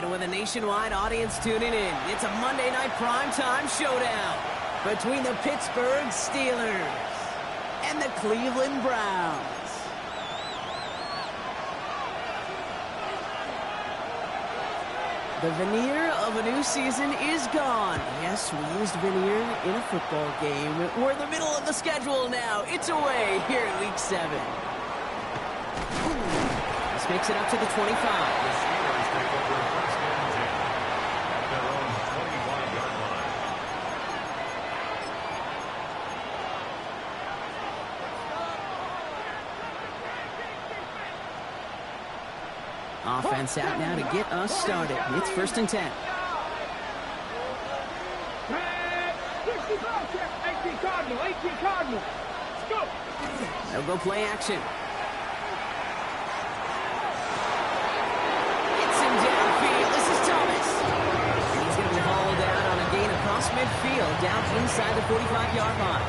weekend with a nationwide audience tuning in. It's a Monday night primetime showdown between the Pittsburgh Steelers and the Cleveland Browns. The veneer of a new season is gone. Yes, we used veneer in a football game. We're in the middle of the schedule now. It's away here in Week 7. This makes it up to the 25. Offense out now to get us started. It's 1st and 10. 18 Cardinal. Let's go. They'll go play action. It's him downfield. This is Thomas. He's going to be hauled out on a gain across midfield, down inside the 45-yard line.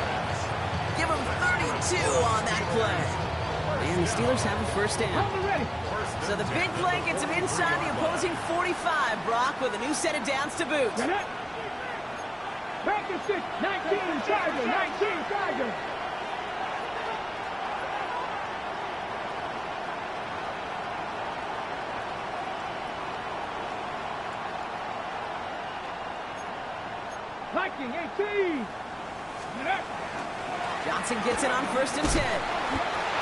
Give him 32 on that play. And the Steelers have a 1st down. So the big play gets him inside the opposing 45, Brock, with a new set of downs to boot. Back to 6, 19 Tiger. Viking 18. Johnson gets it on 1st and 10.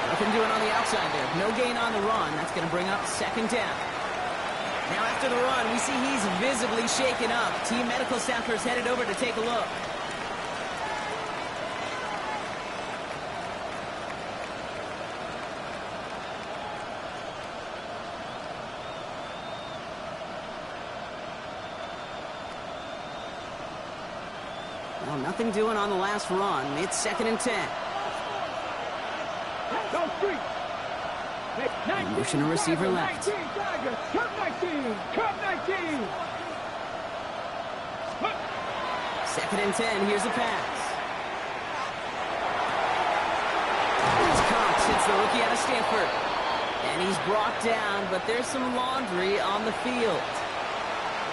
Nothing doing on the outside there. No gain on the run. That's going to bring up 2nd down. Now after the run, we see he's visibly shaken up. Team medical staffers headed over to take a look. Well, nothing doing on the last run. It's 2nd and 10. Motion a receiver left. 19, Cup 19. 2nd and 10. Here's a pass. Cox hits the rookie out of Stanford. And he's brought down, but there's some laundry on the field.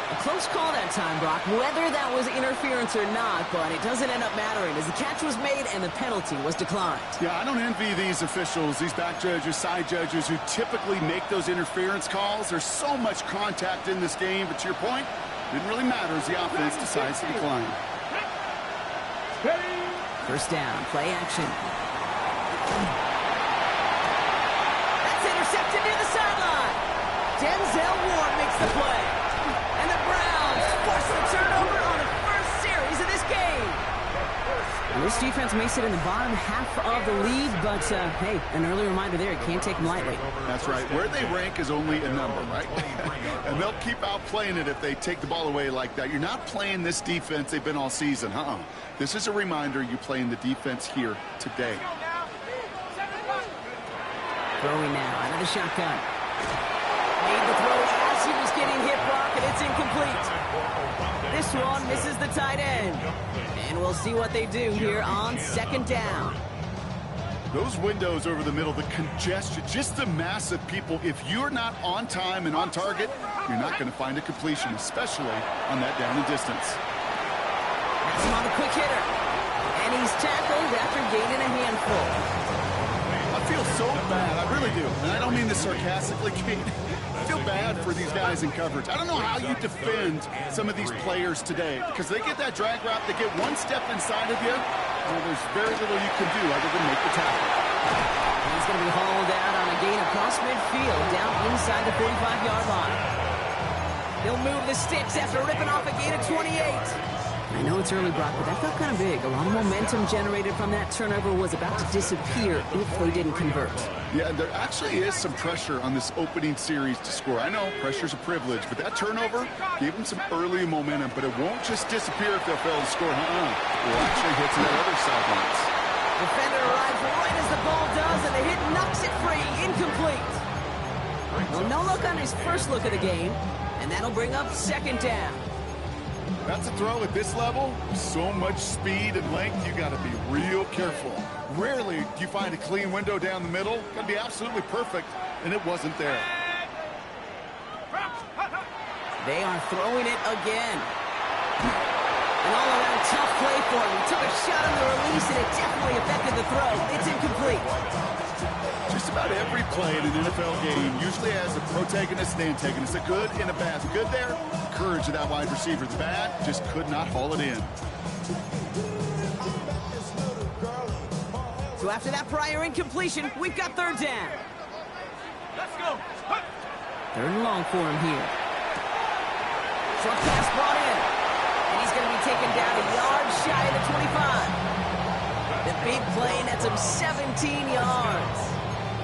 A close call that time, Brock, whether that was interference or not, but it doesn't end up mattering as the catch was made and the penalty was declined. Yeah, I don't envy these officials, these back judges, side judges who typically make those interference calls. There's so much contact in this game, but to your point, it didn't really matter as the offense decides to decline. 1st down, play action. That's intercepted near the sideline. Denzel Ward makes the play. And the Browns force the turnover on the first series of this game. And this defense may sit in the bottom half of the league, but, hey, an early reminder there, you can't take them lightly. That's right. Where they rank is only a number, right? And they'll keep outplaying it if they take the ball away like that. You're not playing this defense they've been all season. This is a reminder you play in the defense here today. Throwing now out of the shotgun. Made the throw as he was getting hit, Brock, and it's incomplete. This one misses the tight end. And we'll see what they do here on 2nd down. Those windows over the middle, the congestion, just the mass of people. If you're not on time and on target, you're not going to find a completion, especially on that down and distance. That's him on the quick hitter. And he's tackled after gaining a handful. I feel so bad. I really do. And I don't mean this sarcastically, Kate. I feel bad for these guys in coverage. I don't know how you defend some of these players today because they get that drag route, they get one step inside of you, well, there's very little you can do other than make the tackle. He's going to be hauled out on a gain across midfield, down inside the 45-yard line. He'll move the sticks after ripping off a gain of 28. I know it's early, Brock, but that felt kind of big. A lot of momentum generated from that turnover was about to disappear if they didn't convert. Yeah, there actually is some pressure on this opening series to score. I know pressure's a privilege, but that turnover gave them some early momentum, but it won't just disappear if they'll fail to score. It will actually hit to that other sidelines. Defender arrives right as the ball does, and the hit knocks it free. Incomplete. Well, no look on his first look of the game, and that'll bring up 2nd down. That's a throw at this level. So much speed and length, you got to be real careful. Rarely do you find a clean window down the middle. Got to be absolutely perfect, and it wasn't there. They are throwing it again. An all-around tough play for him. He took a shot on the release, and it definitely affected the throw. It's incomplete. Just about every play in an NFL game usually has a protagonist and antagonist, a good and a bad. The good there, courage of that wide receiver. The bad, just could not haul it in. So after that prior incompletion, we've got third down. Let's go. Third and long for him here. Short pass brought in. And he's going to be taken down a yard shy of the 25. The big play nets him 17 yards.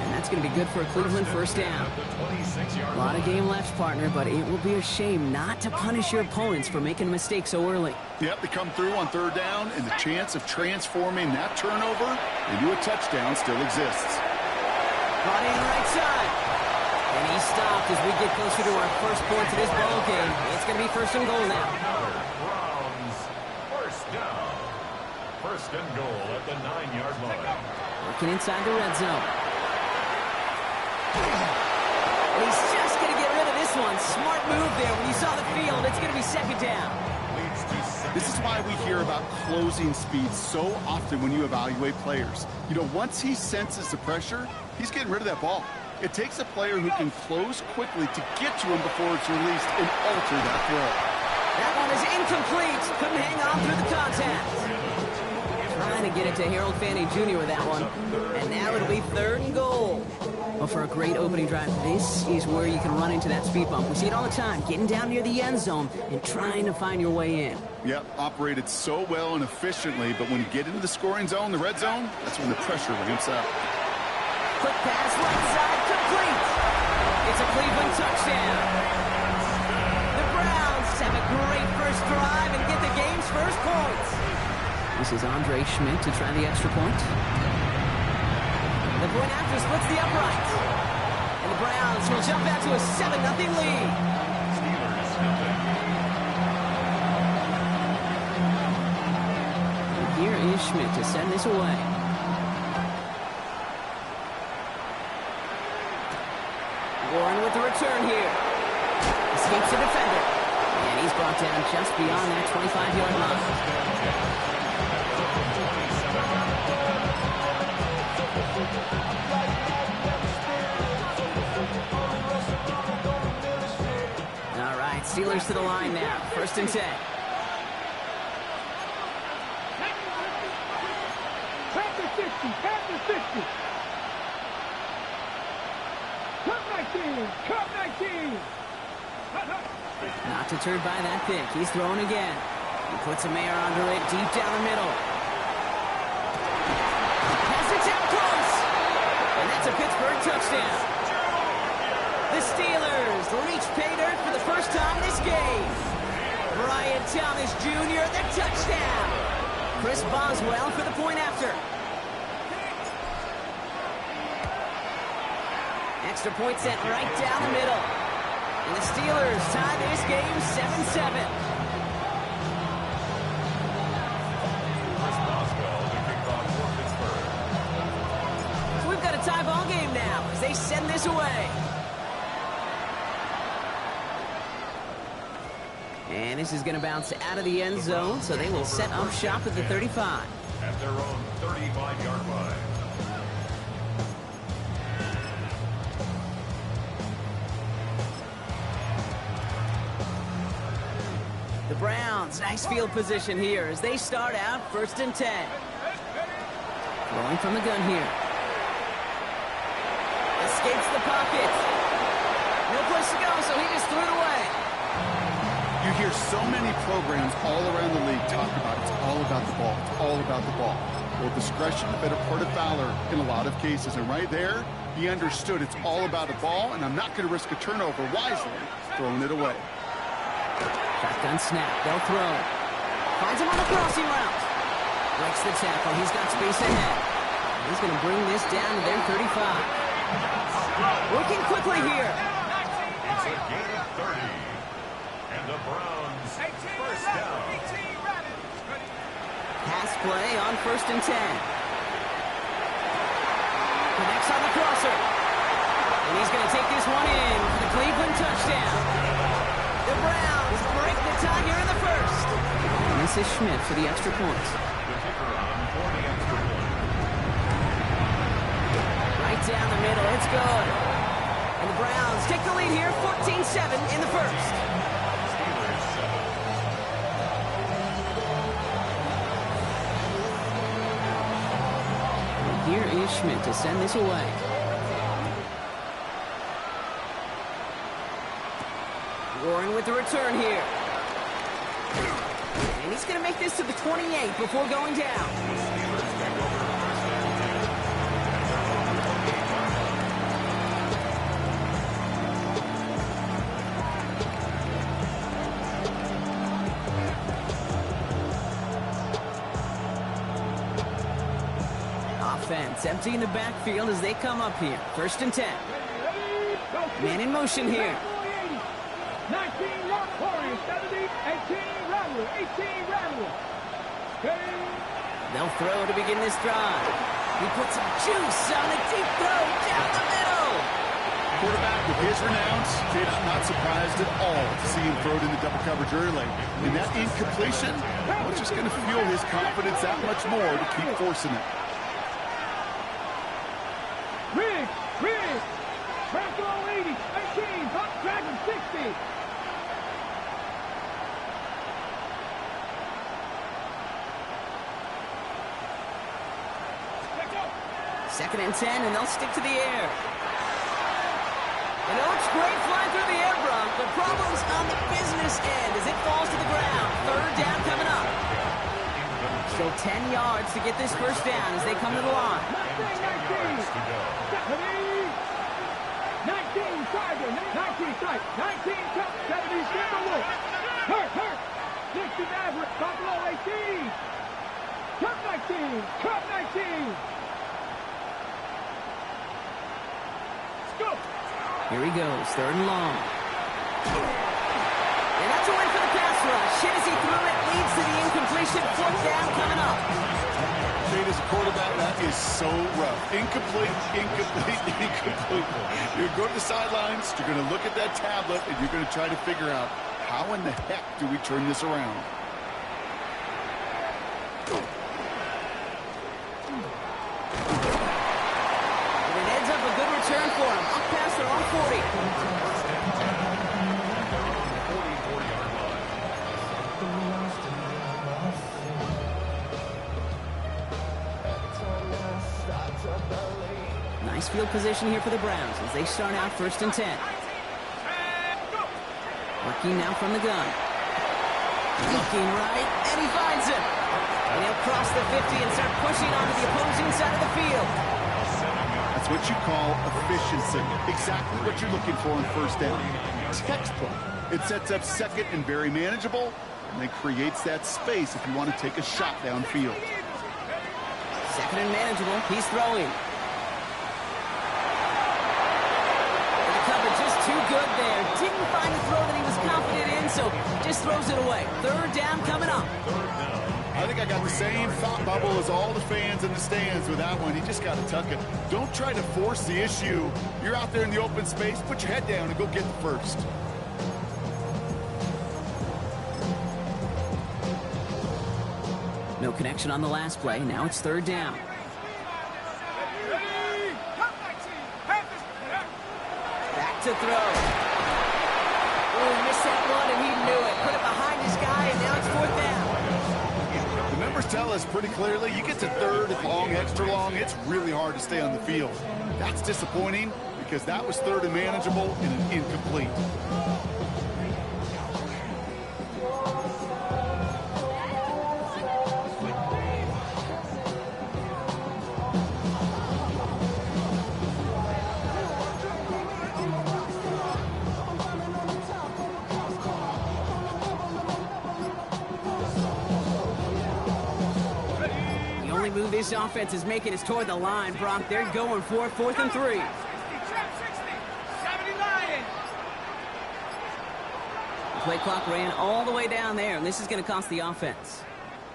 And that's going to be good for a Cleveland first down. A lot of game left, partner, but it will be a shame not to punish your opponents for making a mistake so early. Yep, they come through on third down, and the chance of transforming that turnover into a touchdown still exists. Brought in right side. And he stopped as we get closer to our first point of this ball game. It's going to be first and goal now. Browns, first down. First and goal at the 9-yard line. Working inside the red zone. And he's just going to get rid of this one. Smart move there. When you saw the field, it's going to be second down. This is why we hear about closing speed so often when you evaluate players. You know, once he senses the pressure, he's getting rid of that ball. It takes a player who can close quickly to get to him before it's released and alter that throw. That one is incomplete. Couldn't hang on through the contact. Trying to get it to Harold Fanning Jr. with that one. And now it'll be third and goal. Well, for a great opening drive, this is where you can run into that speed bump. We see it all the time, getting down near the end zone and trying to find your way in. Yep, operated so well and efficiently, but when you get into the scoring zone, the red zone, that's when the pressure ramps up. Quick pass, right side, complete. It's a Cleveland touchdown. The Browns have a great first drive and get the game's first points. This is Andre Schmidt to try the extra point. The point after splits the upright. And the Browns will jump out to a 7-0 lead. And here is Schmidt to send this away. Warren with the return here. Escapes the defender. And he's brought down just beyond that 25-yard line. All right, Steelers to the line now. First and 10. Panther 60, Panther 60. Cup 19, Cup 19. Not deterred by that pick. He's throwing again. He puts a Mayer under it deep down the middle. Pass it down close. And that's a Pittsburgh touchdown. The Steelers reach pay dirt for the first time this game. Brian Thomas Jr., the touchdown. Chris Boswell for the point after. Extra point set right down the middle. And the Steelers tie this game 7-7. Chris Boswell, the kickoff for Pittsburgh. So we've got a tie ball game now as they send this away. And this is going to bounce out of the end zone, so they will set up shop at the 35. At their own 35-yard line. The Browns, nice field position here as they start out first and 10. Throwing from the gun here. Escapes the pocket. No place to go, so he just threw it away. You hear so many programs all around the league talk about it's all about the ball. It's all about the ball. Well, discretion, the better part of valor in a lot of cases. And right there, he understood it's all about the ball, and I'm not going to risk a turnover wisely, throwing it away. Shotgun snap. They'll throw. Finds him on the crossing route. Breaks the tackle. He's got space ahead. He's going to bring this down to their 35. Working quickly here. It's a gain of 30. And the Browns, first down. Pass play on first and 10. Connects on the crosser. And he's going to take this one in for the Cleveland touchdown. The The Browns break the tie here in the first. And this is Schmidt for the extra points. The kicker on for the extra point. Right down the middle. It's good. And the Browns take the lead here, 14-7 in the first. Steelers 7. Here is Schmidt to send this away. Warren with the return here. And he's going to make this to the 28 before going down. Offense empty in the backfield as they come up here. 1st and 10. Man in motion here. 19 Rock Warriors, 70, 18 Rattler, 18 Rattler. They'll throw to begin this drive. He puts some juice on the deep throw down the middle. Quarterback with his renounce, Kate, I'm not surprised at all to see him throw it in the double coverage early. And that incompletion, well, it's just going to fuel his confidence that much more to keep forcing it. Riggs, Franco 80, 18, Buck Dragon 60. Second and 10, and they'll stick to the air. And it looks great flying through the air, Bronk. The problem's on the business end as it falls to the ground. 3rd down coming up. Still 10 yards to get this first down as they come to the line. 19 Tiger, 19 Tiger, 19 Cup, 70 Timberwolf. Hurt. 60 Maverick, Buffalo 18. Cup 19, Cup 19. Here he goes, 3rd and long. And that's a win for the pass rush. Hit as he threw it, leads to the incompletion. 4th down coming up. Kate, as a quarterback, that is so rough. Incomplete. You're going to the sidelines, you're going to look at that tablet, and you're going to try to figure out, how in the heck do we turn this around? Turn for him. Up past their own 40. Nice field position here for the Browns as they start out 1st and 10. Working now from the gun. Looking right, and he finds him. And he'll cross the 50 and start pushing onto the opposing side of the field. That's what you call efficiency. Exactly what you're looking for in 1st down. Textbook. It sets up 2nd and very manageable, and then creates that space if you want to take a shot downfield. 2nd and manageable. He's throwing. And the cover just too good there. Didn't find a throw that he was confident in, so just throws it away. 3rd down coming up. I think I got the same thought bubble as all the fans in the stands with that one. You just got to tuck it. Don't try to force the issue. You're out there in the open space. Put your head down and go get the first. No connection on the last play. Now it's 3rd down. Back to throw. Oh, missed that one, and he knew it. Put it behind his guy, and now it's 4th down. The numbers tell us pretty clearly, you get to 3rd and long, extra long, it's really hard to stay on the field. That's disappointing because that was 3rd and manageable and an incomplete. Move this offense is making is toward the line, Brock. They're going for 4th and 3. 60, 70 Lions. The play clock ran all the way down there, and this is going to cost the offense.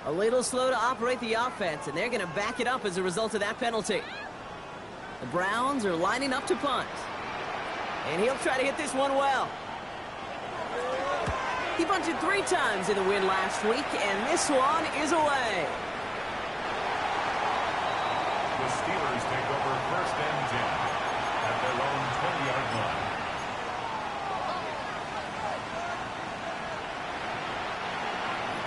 A little slow to operate the offense, and they're going to back it up as a result of that penalty. The Browns are lining up to punt. And he'll try to hit this one well. He bunted 3 times in the win last week, and this one is away. The Steelers take over 1st and 10 at their own 20-yard line.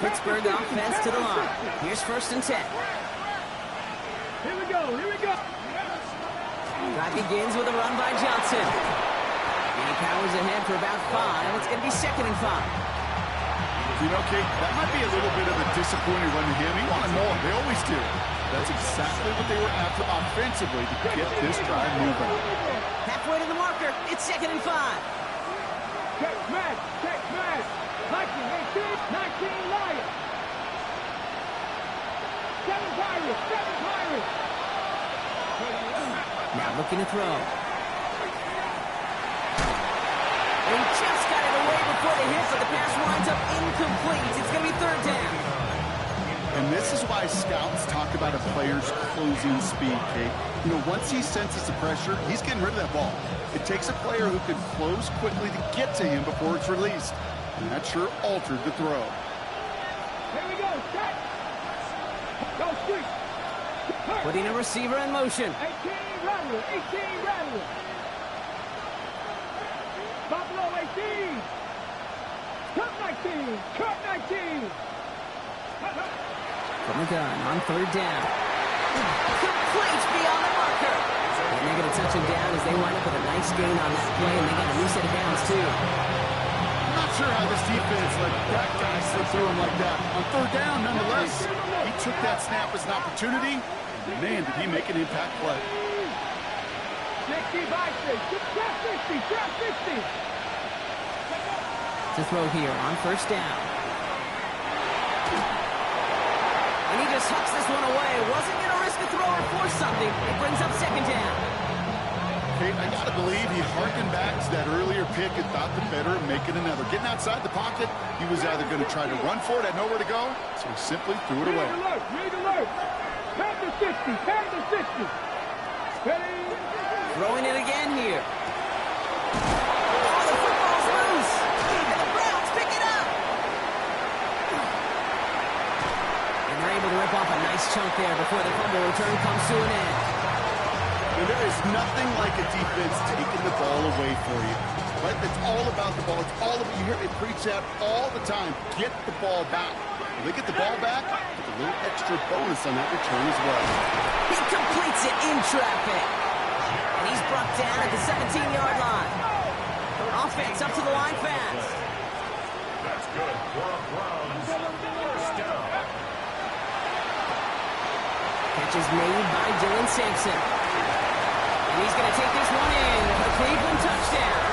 Pittsburgh offense to the line. Here's 1st and 10. Here we go, here we go. Drive begins with a run by Johnson. And he powers ahead for about 5. It's going to be 2nd and 5. You know, Kate, that might be a little bit of a disappointing run to him. He wanted more. They always do. That's exactly what they were after offensively to get this drive moving. Halfway to the marker. It's 2nd and 5. Check smash, check smash. 19, 18, 19 Lions. 7 Pirates, 7 Pirates. Now looking to throw. And he just got it away before the hit, but the pass winds up incomplete. It's going to be 3rd down. And this is why scouts talk about a player's closing speed, Kate. You know, once he senses the pressure, he's getting rid of that ball. It takes a player who can close quickly to get to him before it's released. And that sure altered the throw. Here we go, set. Go street. Putting a receiver in motion. 18 Rattler, 18 Rattler. Buffalo 18. Cup 19, Cup 19. From the gun on 3rd down. Complete beyond the marker. And they're going to touch him down as they wind up with a nice gain on that play, and they got a new set of downs too. I'm not sure how this defense let that guy slip through him like that. On 3rd down, nonetheless, he took that snap as an opportunity. Man, did he make an impact play. 60 by 6, trap 60, trap 60. To throw here on 1st down. And he just hucks this one away. Wasn't going to risk a throw or force something. It brings up 2nd down. Kate, I got to believe he harkened back to that earlier pick and thought the better of making another. Getting outside the pocket, he was either going to try to run for it, had nowhere to go, so he simply threw it away. Read alert. Turn to 60, turn to 60. Ready? Throwing it again here. Oh, the football's loose. And the Browns pick it up. And they're able to rip off a nice chunk there before the fumble return comes to an end. And there is nothing like a defense taking the ball away for you. Right? It's all about the ball. It's all about, you hear it preach that all the time. Get the ball back. When they get the ball back, get a little extra bonus on that return as well. He completes it in traffic. And he's brought down at the 17-yard line. Offense up to the line fast. That's good for a Browns 1st down. Catch is made by Dylan Sampson. And he's going to take this one in. A Cleveland touchdown.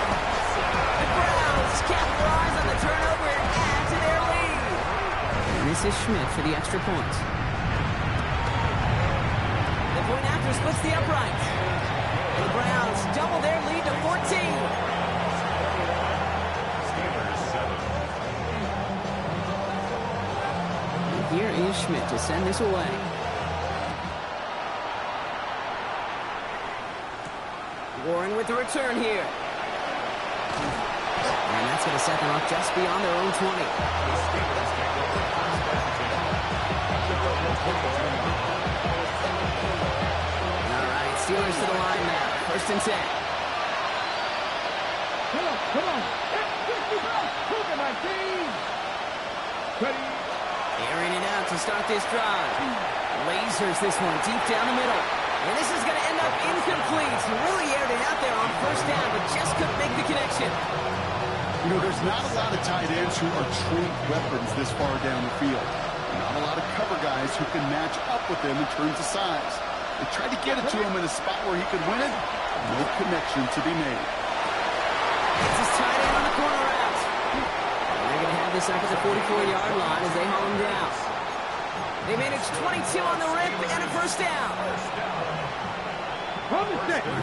The Browns capitalize on the turnover and add to their lead. And this is Schmidt for the extra point. The point after splits the uprights. And the Browns double their lead to 14. Steelers 7. And here is Schmidt to send this away. Warren with the return here. And that's going to set them up just beyond their own 20. All right, Steelers to the line now. 1st and 10. Come on. Look at my team. Ready? Airing it out to start this drive. Lasers this one deep down the middle. And this is going to end up incomplete. He really aired it out there on 1st down, but just couldn't make the connection. You know, there's not a lot of tight ends who are true weapons this far down the field. Not a lot of cover guys who can match up with them in terms of size. They tried to get it to him in a spot where he could win it. No connection to be made. It's his tight end on the corner route. And they're going to have this up at the 44-yard line as they haul him down. They managed 22 on the rip and a 1st down.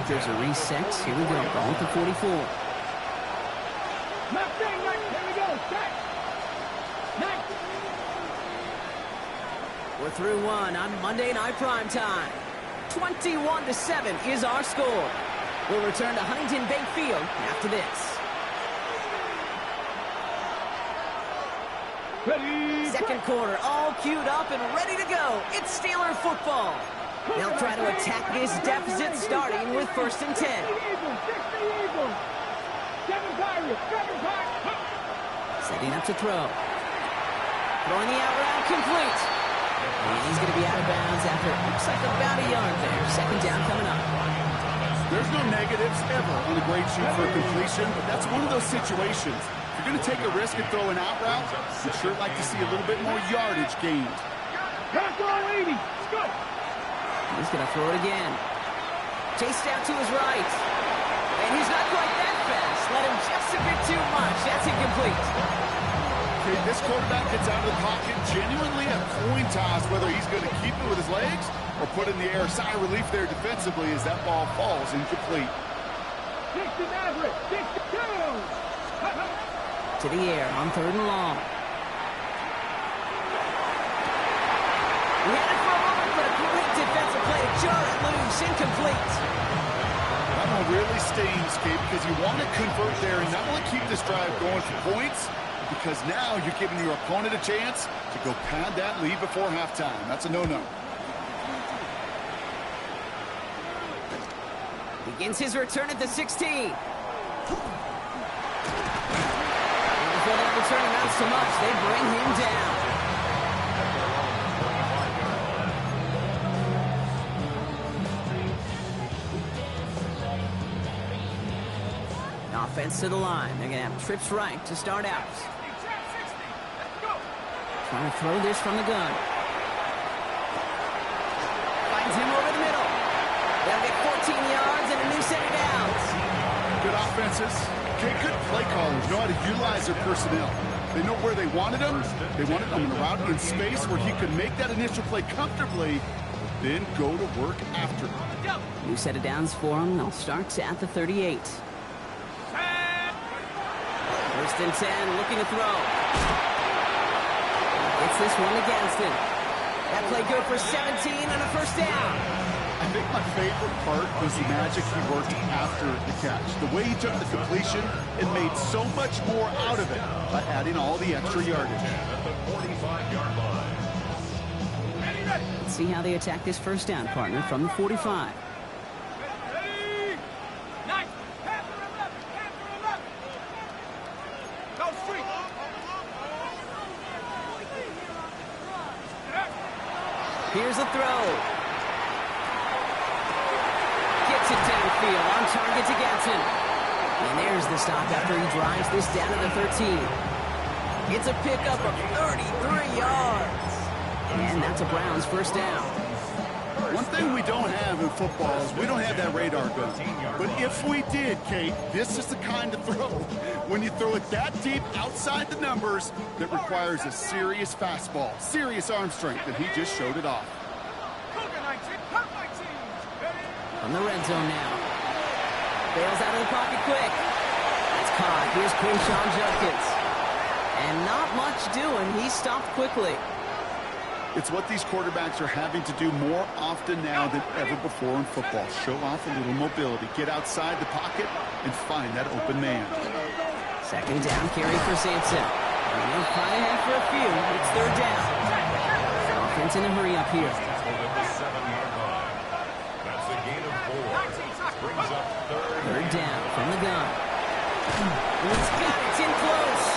There's a reset. Here we go. Ball at the 44. Left thing, right. Here we go. Set. Next. We're through one on Monday Night Primetime. 21-7 is our score. We'll return to Huntington Bank Field after this. Ready. Second quarter, all queued up and ready to go. It's Steeler football. They'll try to attack this deficit starting with 1st and 10. Setting up to throw. Throwing the out route complete. And he's going to be out of bounds after it looks like about a yard there. Second down coming up. There's no negatives ever on a great shoot for a completion, but that's one of those situations. If you're going to take a risk and throw an out route, you'd sure like to see a little bit more yardage gained. Pass all 80. Let's go. He's going to throw it again. Chased out to his right. And he's not quite that fast. Let him just a bit too much. That's incomplete. Okay, this quarterback gets out of the pocket genuinely a coin toss whether he's going to keep it with his legs or put in the air. Sigh of relief there defensively as that ball falls incomplete. 6 to Maverick. 6 to 2. To the air on 3rd and long. He had it for a moment, but a great defensive play to jar it loose. Incomplete. That one really stings, Kate, because you want to convert there and not only keep this drive going for points, because now you're giving your opponent a chance to go pad that lead before halftime. That's a no-no. Begins his return at the 16. Before that return amounts to much, they bring him down. Offense to the line. They're going to have trips right to start out. Trying to throw this from the gun. Finds him over the middle. They'll get 14 yards and a new set of downs. Good offenses. Okay, good play callers know how to utilize their personnel. They know where they wanted him. They wanted him in a route in space where he could make that initial play comfortably, then go to work after. New set of downs for him. They'll start at the 38. 1st and 10, looking to throw. Gets this one to Gadsden. That play good for 17 and a 1st down. I think my favorite part was the magic he worked after the catch. The way he took the completion and made so much more out of it by adding all the extra yardage. At the 45-yard line. Let's see how they attack this 1st down, partner, from the 45. Here's a throw. Gets it downfield on target to Gadsden. And there's the stop after he drives this down to the 13. It's a pickup of 33 yards. And that's a Browns 1st down. One thing we don't have in football is we don't have that radar gun. But if we did, Kate, this is the kind of throw. When you throw it that deep outside the numbers, that requires a serious fastball, serious arm strength, and he just showed it off. From the red zone now. Bails out of the pocket quick. That's caught. Here's Quinshawn Judkins. And not much doing. He stopped quickly. It's what these quarterbacks are having to do more often now than ever before in football. Show off a little mobility. Get outside the pocket and find that open man. 2nd down carry for Sampson. And he'll try ahead for a few. It's 3rd down. Offense in a hurry up here. That's a gain of 4. Brings up 3rd down from the gun. He's got it. It's in close.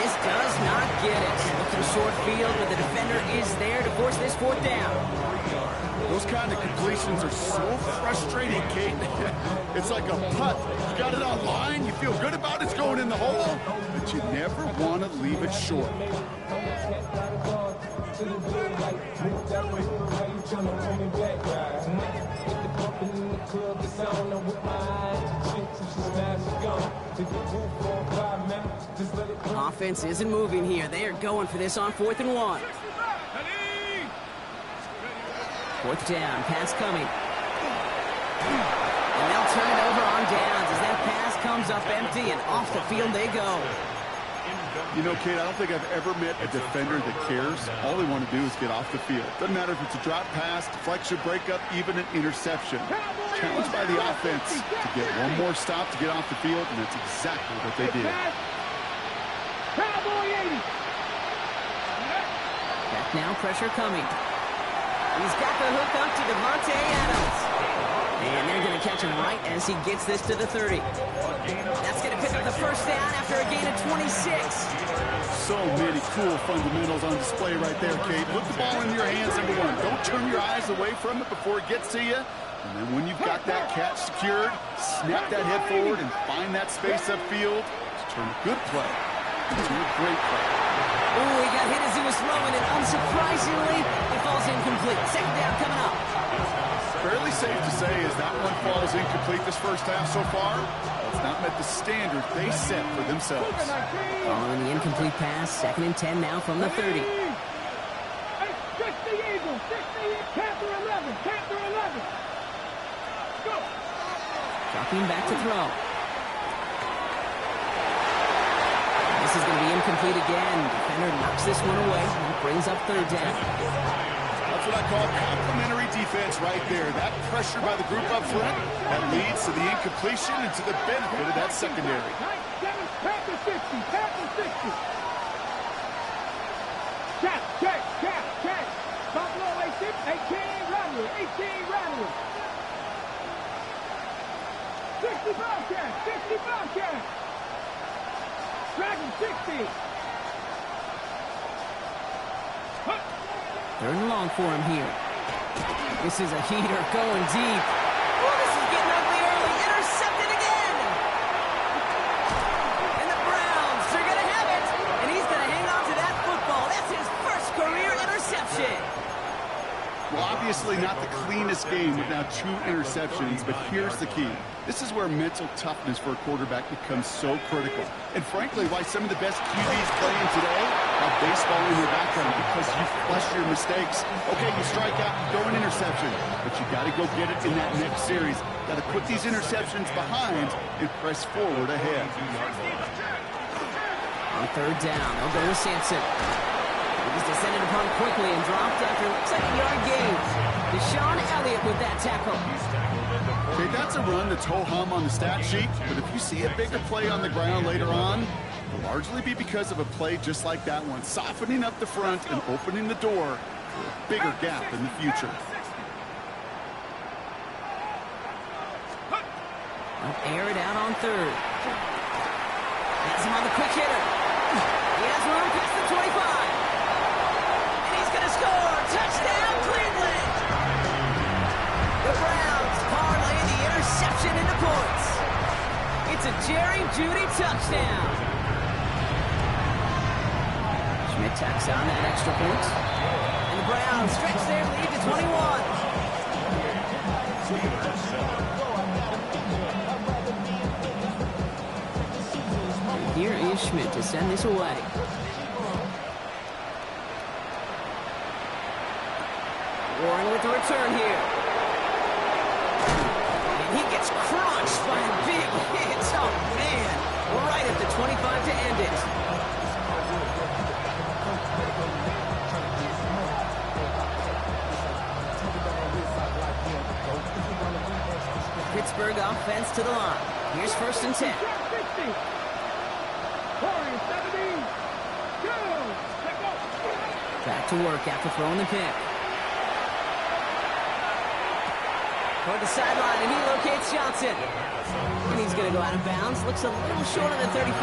This does not get it. Looking short field, but the defender is there to force this 4th down. Those kind of completions are so frustrating, Kate. It's like a putt. You got it on line, you feel good about it's going in the hole, but you never want to leave it short. Offense isn't moving here. They are going for this on 4th and 1. 4th down, pass coming. And they'll turn it over on downs as that pass comes up empty and off the field they go. You know, Kate, I don't think I've ever met a defender that cares. All they want to do is get off the field. Doesn't matter if it's a drop pass, deflection, breakup, even an interception. Challenged by the offense to get one more stop to get off the field, and that's exactly what they did. Cowboy 80. now, pressure coming. He's got the hook up to Devontae Adams. And they're going to catch him right as he gets this to the 30. That's going to pick up the first down after a gain of 26. So many cool fundamentals on display right there, Kate. Put the ball in your hands, number one. Don't turn your eyes away from it before it gets to you. And then when you've got that catch secured, snap that head forward and find that space upfield to turn a good play into a great play. Oh, he got hit as he was throwing, and unsurprisingly, it falls incomplete. Second down coming up. Fairly safe to say as that one falls incomplete this first half so far, it's not met the standard they set for themselves. Following the incomplete pass, 2nd and 10 now from the 30. 60 Eagles, 60 Panther 11, Panther 11. Go. Dropping back to throw. This is going to be incomplete again. Defender knocks this one away and brings up 3rd down. That's what I call complementary defense right there. That pressure by the group up front, that leads to the incompletion and to the benefit of that secondary. Panther 60, Panther 60. Check. Buffalo 18 Rattler, 18 Rattler. 60 Bobcat. Dragon 60. 3rd and long for him here. This is a heater going deep. Oh, this is getting ugly early. Intercepted again. And the Browns are going to have it. And he's going to hang on to that football. That's his first career interception. Well, obviously not the cleanest game with now 2 interceptions, but here's the key. This is where mental toughness for a quarterback becomes so critical. And frankly, why some of the best QBs playing today have baseball in their background, because you flush your mistakes. Okay, you strike out, throw an interception, but you got to go get it in that next series. Got to put these interceptions behind and press forward ahead. On 3rd down, they'll go with Sampson. He's descended upon quickly and dropped after looks like a yard gain. Deshaun Elliott with that tackle. Okay, that's a run that's ho-hum on the stat sheet, but if you see a bigger play on the ground later on, it'll largely be because of a play just like that one, softening up the front and opening the door for a bigger gap in the future. Air it out on 3rd. Has him on the quick hitter. He has room past the 25. And he's going to score. Touchdown, Cleveland. The Browns parlay the interception into points. It's a Jerry Jeudy touchdown. Schmidt tacks on that extra point. And the Browns stretch their lead to 21. Here is Schmidt to send this away. Warren with the return here. And he gets crushed by a big hit. Oh, man. Right at the 25 to end it. Pittsburgh offense to the line. Here's 1st and 10. Back to work after throwing the pick. Toward the sideline, and he locates Johnson. And he's going to go out of bounds. Looks a little short of the 35.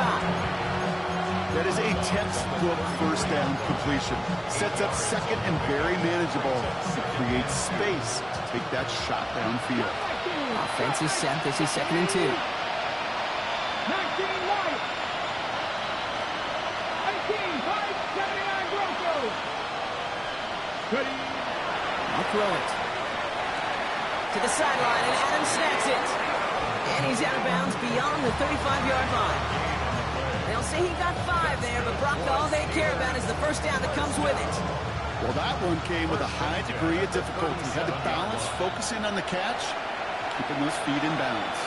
That is a textbook first down completion. Sets up 2nd and very manageable. It creates space to take that shot downfield. Offense is set. This is 2nd and 2. 19 White. 18 579 Broncos. Ready. I'll throw it. To the sideline, and Adams snacks it. And he's out of bounds beyond the 35-yard line. They'll say he got 5 there, but Brock, all they care about is the first down that comes with it. Well, that one came with a high degree of difficulty. Had to balance, focusing on the catch, keeping those feet in balance.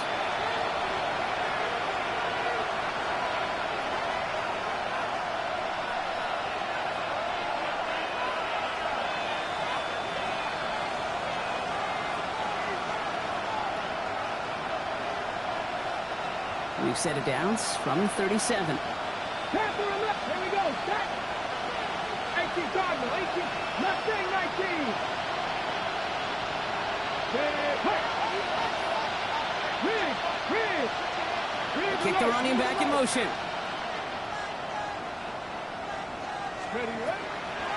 We've set it downs from 37. Panther left. Here we go. Set. 18 Cardinal, 18. Mustang 19. Kick the running back in motion.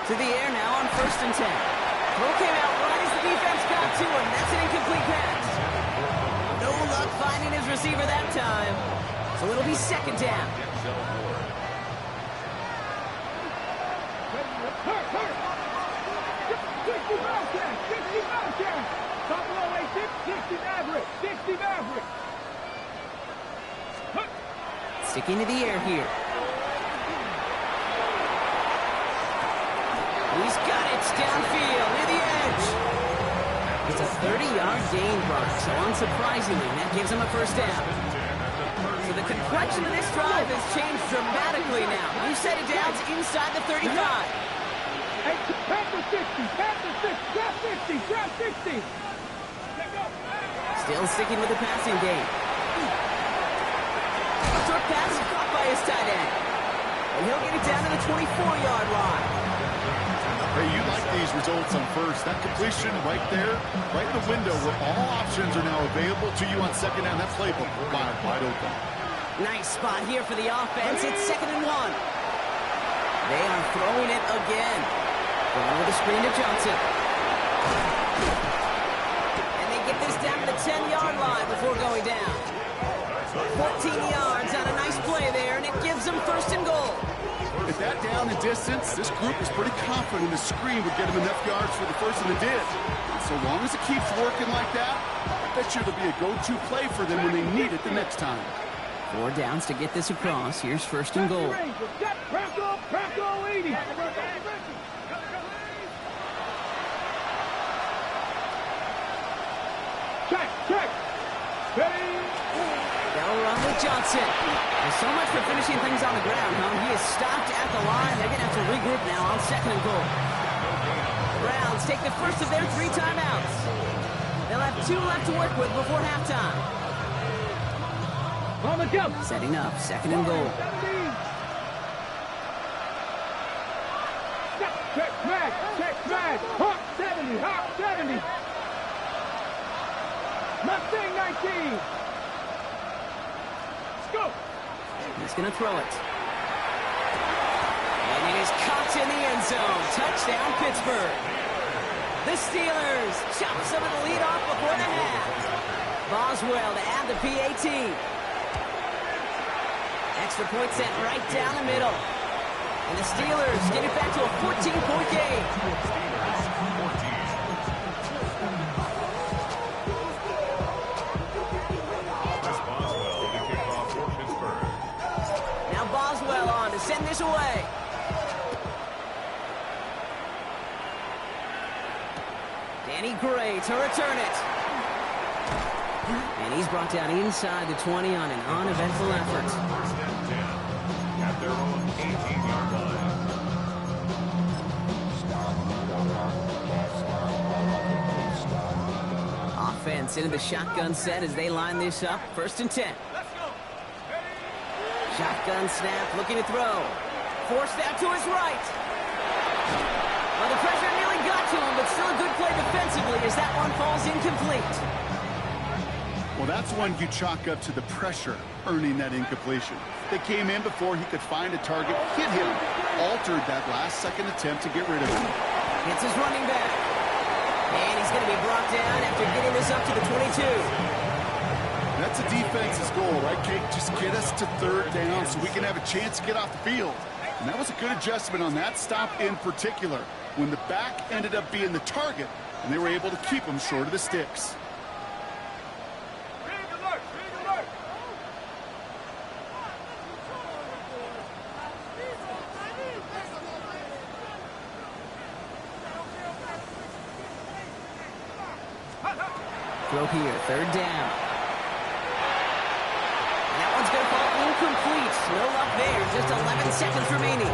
To the air now on 1st and 10. Throw came out right as the defense got to him. That's an incomplete pass. No luck finding his receiver that time. So it'll be 2nd down. Sticking to the air here. He's got it downfield near the edge. It's a 30-yard gain, Brock, so unsurprisingly, that gives him a 1st down. So the complexion of this drive has changed dramatically now. New set of downs inside the 35. Pass the 60, pass the 60, grab 50, grab 60. Still sticking with the passing game. A short pass caught by his tight end. And he'll get it down to the 24-yard line. Hey, you like these results on 1st. That completion right there, right in the window where all options are now available to you on 2nd down. That playbook wide open. Nice spot here for the offense. It's 2nd and 1. They are throwing it again. Going with a screen to Johnson. And they get this down to the 10-yard line before going down. 14 yards on a nice play there, and it gives them 1st and goal. At that down and distance, this group was pretty confident the screen would get them enough yards for the 1st, and it did. So long as it keeps working like that, I bet you it'll be a go-to play for them when they need it the next time. 4 downs to get this across. Here's 1st and goal. Bronco 80. Check. Ready. They'll run with Johnson. And so much for finishing things on the ground, huh? He is stopped at the line. They're going to have to regroup now on 2nd and goal. The Browns take the first of their 3 timeouts. They'll have 2 left to work with before halftime. On the jump. Setting up 2nd and goal. Check smash. Hawk 70. Mustang 19. Let's go. He's going to throw it. And it is caught in the end zone. Touchdown, Pittsburgh. The Steelers chop some of the lead off before the half. Boswell to add the PAT. Extra point sent right down the middle. And the Steelers get it back to a 14-point game. Now Boswell on to send this away. Danny Gray to return it. And he's brought down inside the 20 on an uneventful effort. First and 10 at their own 18-yard line. Offense into the shotgun set as they line this up. 1st and 10. Shotgun snap, looking to throw. Forced out to his right. Well, the pressure nearly got to him, but still a good play defensively as that one falls incomplete. Well, that's one you chalk up to the pressure earning that incompletion. They came in before he could find a target, hit him, altered that last-second attempt to get rid of him. Hits his running back. And he's going to be brought down after getting this up to the 22. That's a defense's goal, right, Kate? Just get us to 3rd down so we can have a chance to get off the field. And that was a good adjustment on that stop in particular, when the back ended up being the target, and they were able to keep him short of the sticks. Throw here, 3rd down. And that one's going to fall incomplete. No luck there, just 11 seconds remaining.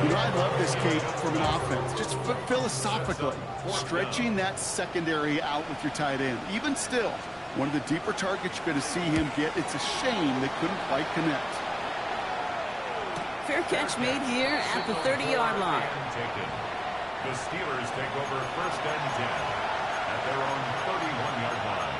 You know, I love this, Kate, from an offense. Just philosophically, stretching that secondary out with your tight end. Even still, one of the deeper targets you're going to see him get. It's a shame they couldn't quite connect. Fair catch made here at the 30-yard line. The Steelers take over first and 10 at their own 31-yard line.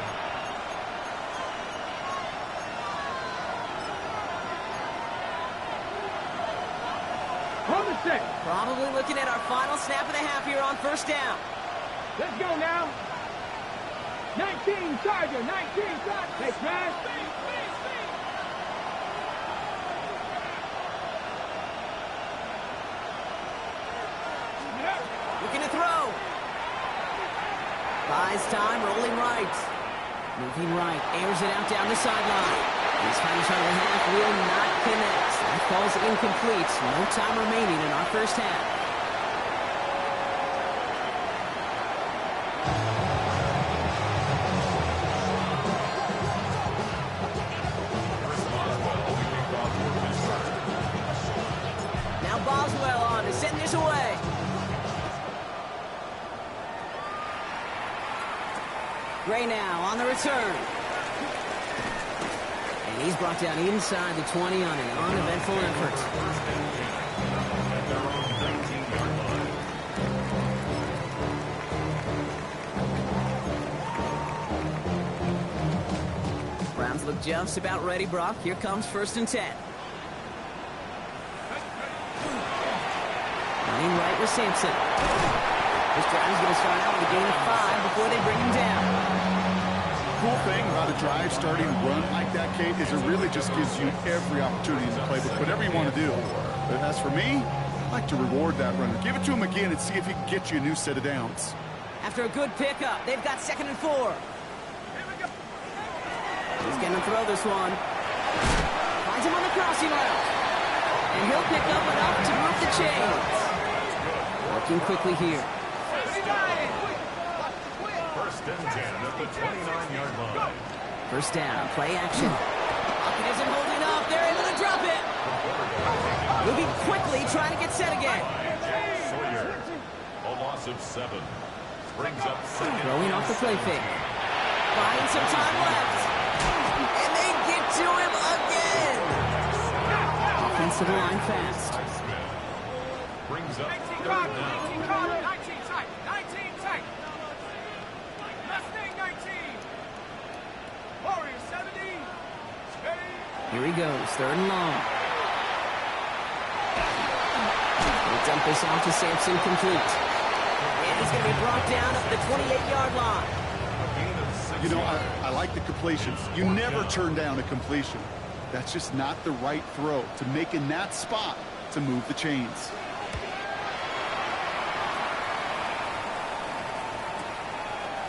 On the set. Probably looking at our final snap of the half here on first down. Let's go now. 19 Charger, 19 Charger. Hey, Trash. Looking to throw. Buys time, rolling right. Moving right, airs it out down the sideline. His final shot of the half will not connect. That ball's incomplete. No time remaining in our first half. Now Boswell on to send this away. Gray now on the return. And he's brought down inside the 20 on an uneventful effort. At their own 19-yard line. Browns look just about ready, Brock. Here comes first and 10. Running right with Sampson. This drive is going to start out with a gain of 5 before they bring him down. Cool thing about a drive starting to run like that, Kate, is it really just gives you every opportunity in the playbook, whatever you want to do. But as for me, I like to reward that runner. Give it to him again and see if he can get you a new set of downs. After a good pickup, they've got 2nd and 4. He's going to throw this one. Finds him on the crossing route. And he'll pick up enough to move the chains. Working quickly here. First and 10 at the 29-yard line. First down, play action. Pocket isn't holding up. They're able to drop it. Moving quickly, trying to get set again. Sawyer, a loss of 7. Brings up second. Throwing off the play fake. Buying some time left. And they get to him again. Offensive line fast. Smith brings up third down. 19 tight. 19 tight. Mustang 19. Warrior 70. Here he goes, 3rd and long. We'll dump this off to Sampson, complete. And he's going to be brought down at the 28-yard line. You know, I like the completions. You never turn down a completion. That's just not the right throw to make in that spot to move the chains.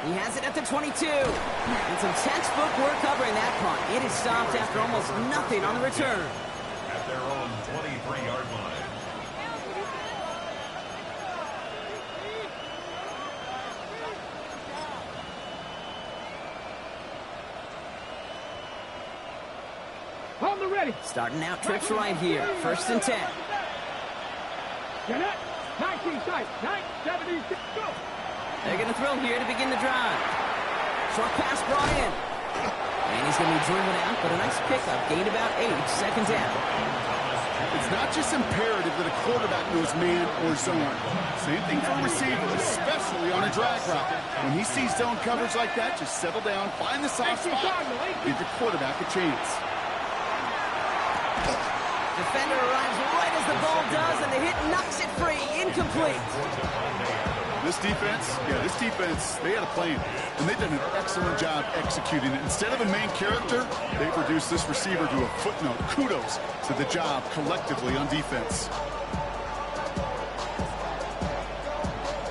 He has it at the 22. And some textbook work covering that punt. It is stopped after almost nothing on the return. At their own 23-yard line. On the ready. Starting out trips right here. 1st and 10. Get it. 19 tight. 976. Go. They're going to throw here to begin the drive. Short pass brought in. And he's going to be driven out, but a nice pickup. Gained about 8. 2nd down. It's not just imperative that a quarterback knows man or zone. Same thing for a receiver, especially on a drag route. When he sees zone coverage like that, just settle down, find the soft spot, give your quarterback a chance. Defender arrives right as the ball does, and the hit knocks it free. Incomplete. This defense, they had a plan, and they've done an excellent job executing it. Instead of a main character, they've reduced this receiver to a footnote. Kudos to the job collectively on defense.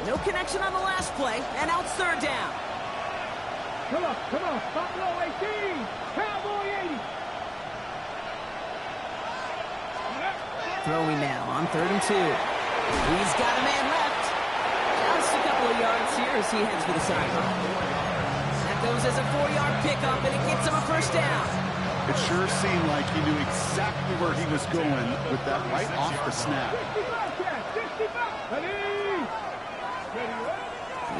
No connection on the last play, and now it's 3rd down. Come on. Buffalo 18. Cowboy 80. Throwing now on 3rd and 2. He's got a man left. Just a couple of yards here as he heads for the sideline. That goes as a 4-yard pickup, and it gets him a first down. It sure seemed like he knew exactly where he was going with that right off the snap.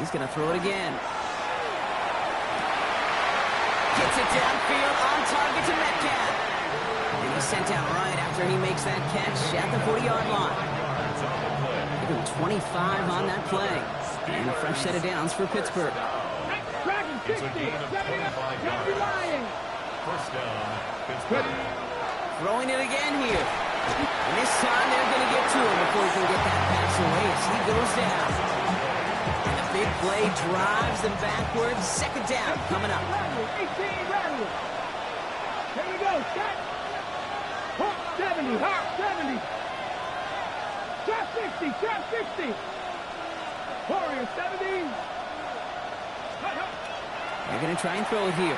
He's going to throw it again. Gets it downfield on target to Metcalf. And He's sent out right after he makes that catch at the 40-yard line. Give him 25 on that play. And a fresh set of downs for Pittsburgh. Dragon 60, 70, lying. First down, Pittsburgh. Throwing it again here. And this time they're going to get to him before he can get that pass away as he goes down. And the big play drives them backwards. Second down coming up. 18, rattle. Here we go, set. Hawk 70, Hawk 70. Trap 60, trap 60. Warrior 70. They're going to try and throw it here.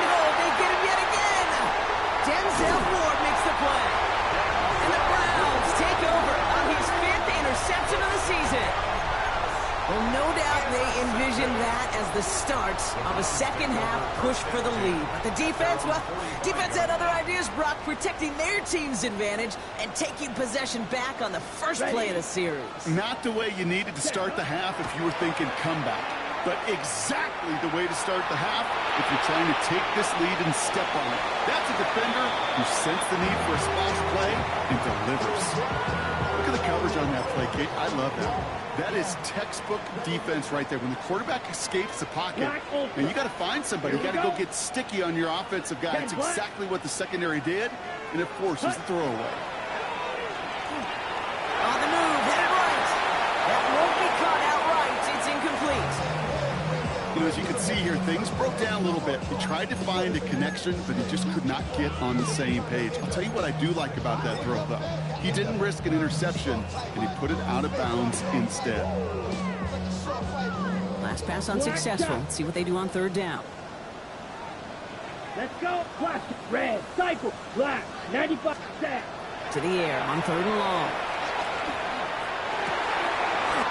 No, they get him yet again. Denzel Ward makes the play. And the Browns take over on his 5th interception of the season. Well, no doubt they envisioned that as the start of a second-half push for the lead. But the defense, well, defense had other ideas, Brock, protecting their team's advantage and taking possession back on the first play of the series. Not the way you needed to start the half if you were thinking comeback, but exactly the way to start the half if you're trying to take this lead and step on it. That's a defender who sensed the need for a splash play and delivers. Look at the coverage on that play, Kate. I love that. That is textbook defense right there. When the quarterback escapes the pocket, and you got to find somebody. You got to go get sticky on your offensive guy. It's exactly what the secondary did, and it forces the throwaway. On the move, headed right. That won't be caught outright. It's incomplete. You know, as you can see here, things broke down a little bit. He tried to find a connection, but he just could not get on the same page. I'll tell you what I do like about that throw, though. He didn't risk an interception, and he put it out of bounds instead. Last pass unsuccessful. Let's see what they do on third down. Let's go. Black, red, cycle, black, 95 set. To the air on third and long.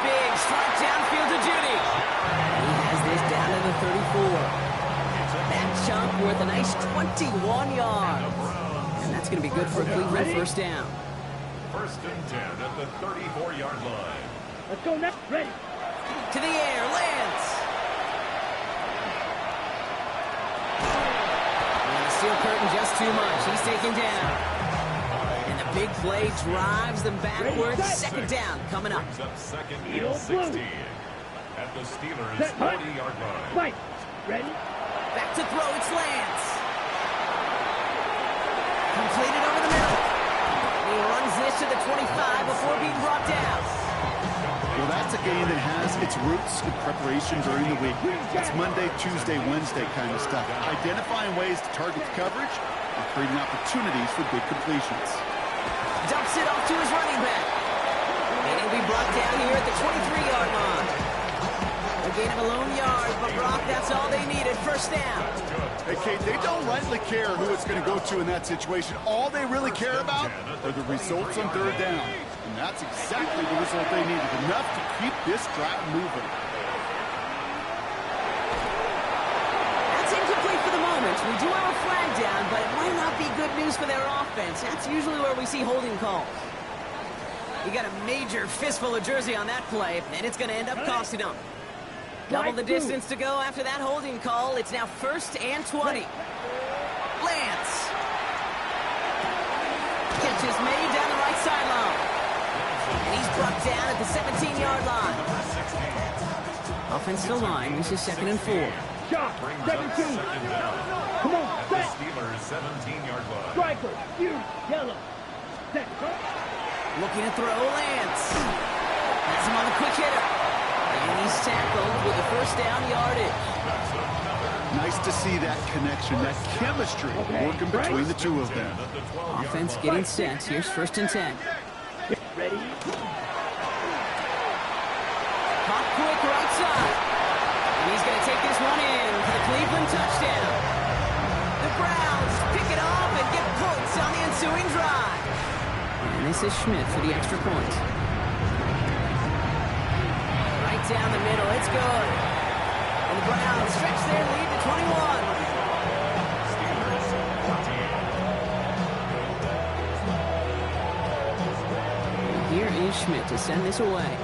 Big strike downfield to Judy. He has this down to the 34. That chunk worth a nice 21 yards. And that's going to be good for a Cleveland first down. First and 10 at the 34-yard line. Let's go next. Ready. To the air, Lance. And the steel curtain just too much. He's taken down. And the big play drives them backwards. Second down coming up. Brings up second and 16 at the Steelers' 40-yard line. Fight. Ready. Back to throw, it's Lance. Completed over the middle. He runs this to the 25 before being brought down. Well, that's a game that has its roots in preparation during the week. It's Monday, Tuesday, Wednesday kind of stuff. Identifying ways to target the coverage and creating opportunities for big completions. Dumps it off to his running back. And he'll be brought down here at the 23-yard line. A gain of a lone yard, but Brock, that's all they needed. First down. Hey, Kate, they don't rightly care who it's going to go to in that situation. All they really care about are the results on third down. And that's exactly the result they needed. Enough to keep this drive moving. That's incomplete for the moment. We do have a flag down, but it might not be good news for their offense. That's usually where we see holding calls. You got a major fistful of jersey on that play, and it's going to end up costing them. Double the distance to go after that holding call. It's now first and 20. Lance. Catch is made down the right sideline. And he's brought down at the 17-yard line. Offensive line, this is second and 4. Shot. Brings 17. up second down Come on, at the set. Steelers' 17-yard line. Striker. You. Yellow. Set. Looking to throw, Lance. Has him on the quick hitter. And he's tackled with the first down yardage. Nice to see that connection, that chemistry working between the two of them. Offense getting set. Here's first and 10. Ready. Pop quick right side. And he's going to take this one in for the Cleveland touchdown. The Browns pick it off and get points on the ensuing drive. And this is Schmidt for the extra point. Right down the middle. It's good. And the Browns stretch their lead to 21. Steelers 14. Here is Schmidt to send this away.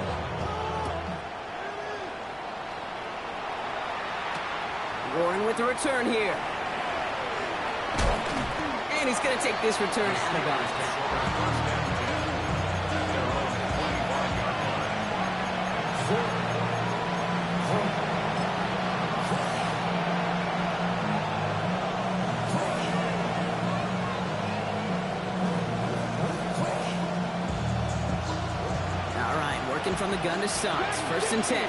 Warren with the return here. And he's going to take this return out of bounds. Working from the gun to start. First and 10.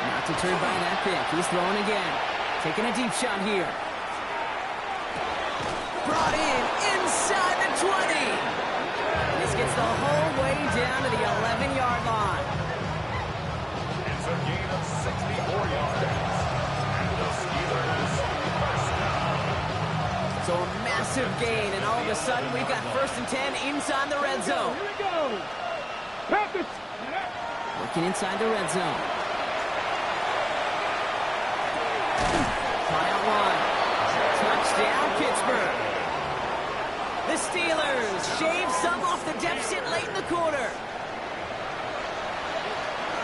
Not deterred by that pick. He's throwing again. Taking a deep shot here. Brought in inside the 20. This gets the whole way down to the 11-yard line. It's a gain of 64 yards. And the Steelers first down. So a massive gain, and all of a sudden we've got first and 10 inside the red zone. Here we go. Practice. Working inside the red zone. Caught out one. Touchdown, Pittsburgh. The Steelers shave some off the deficit late in the quarter.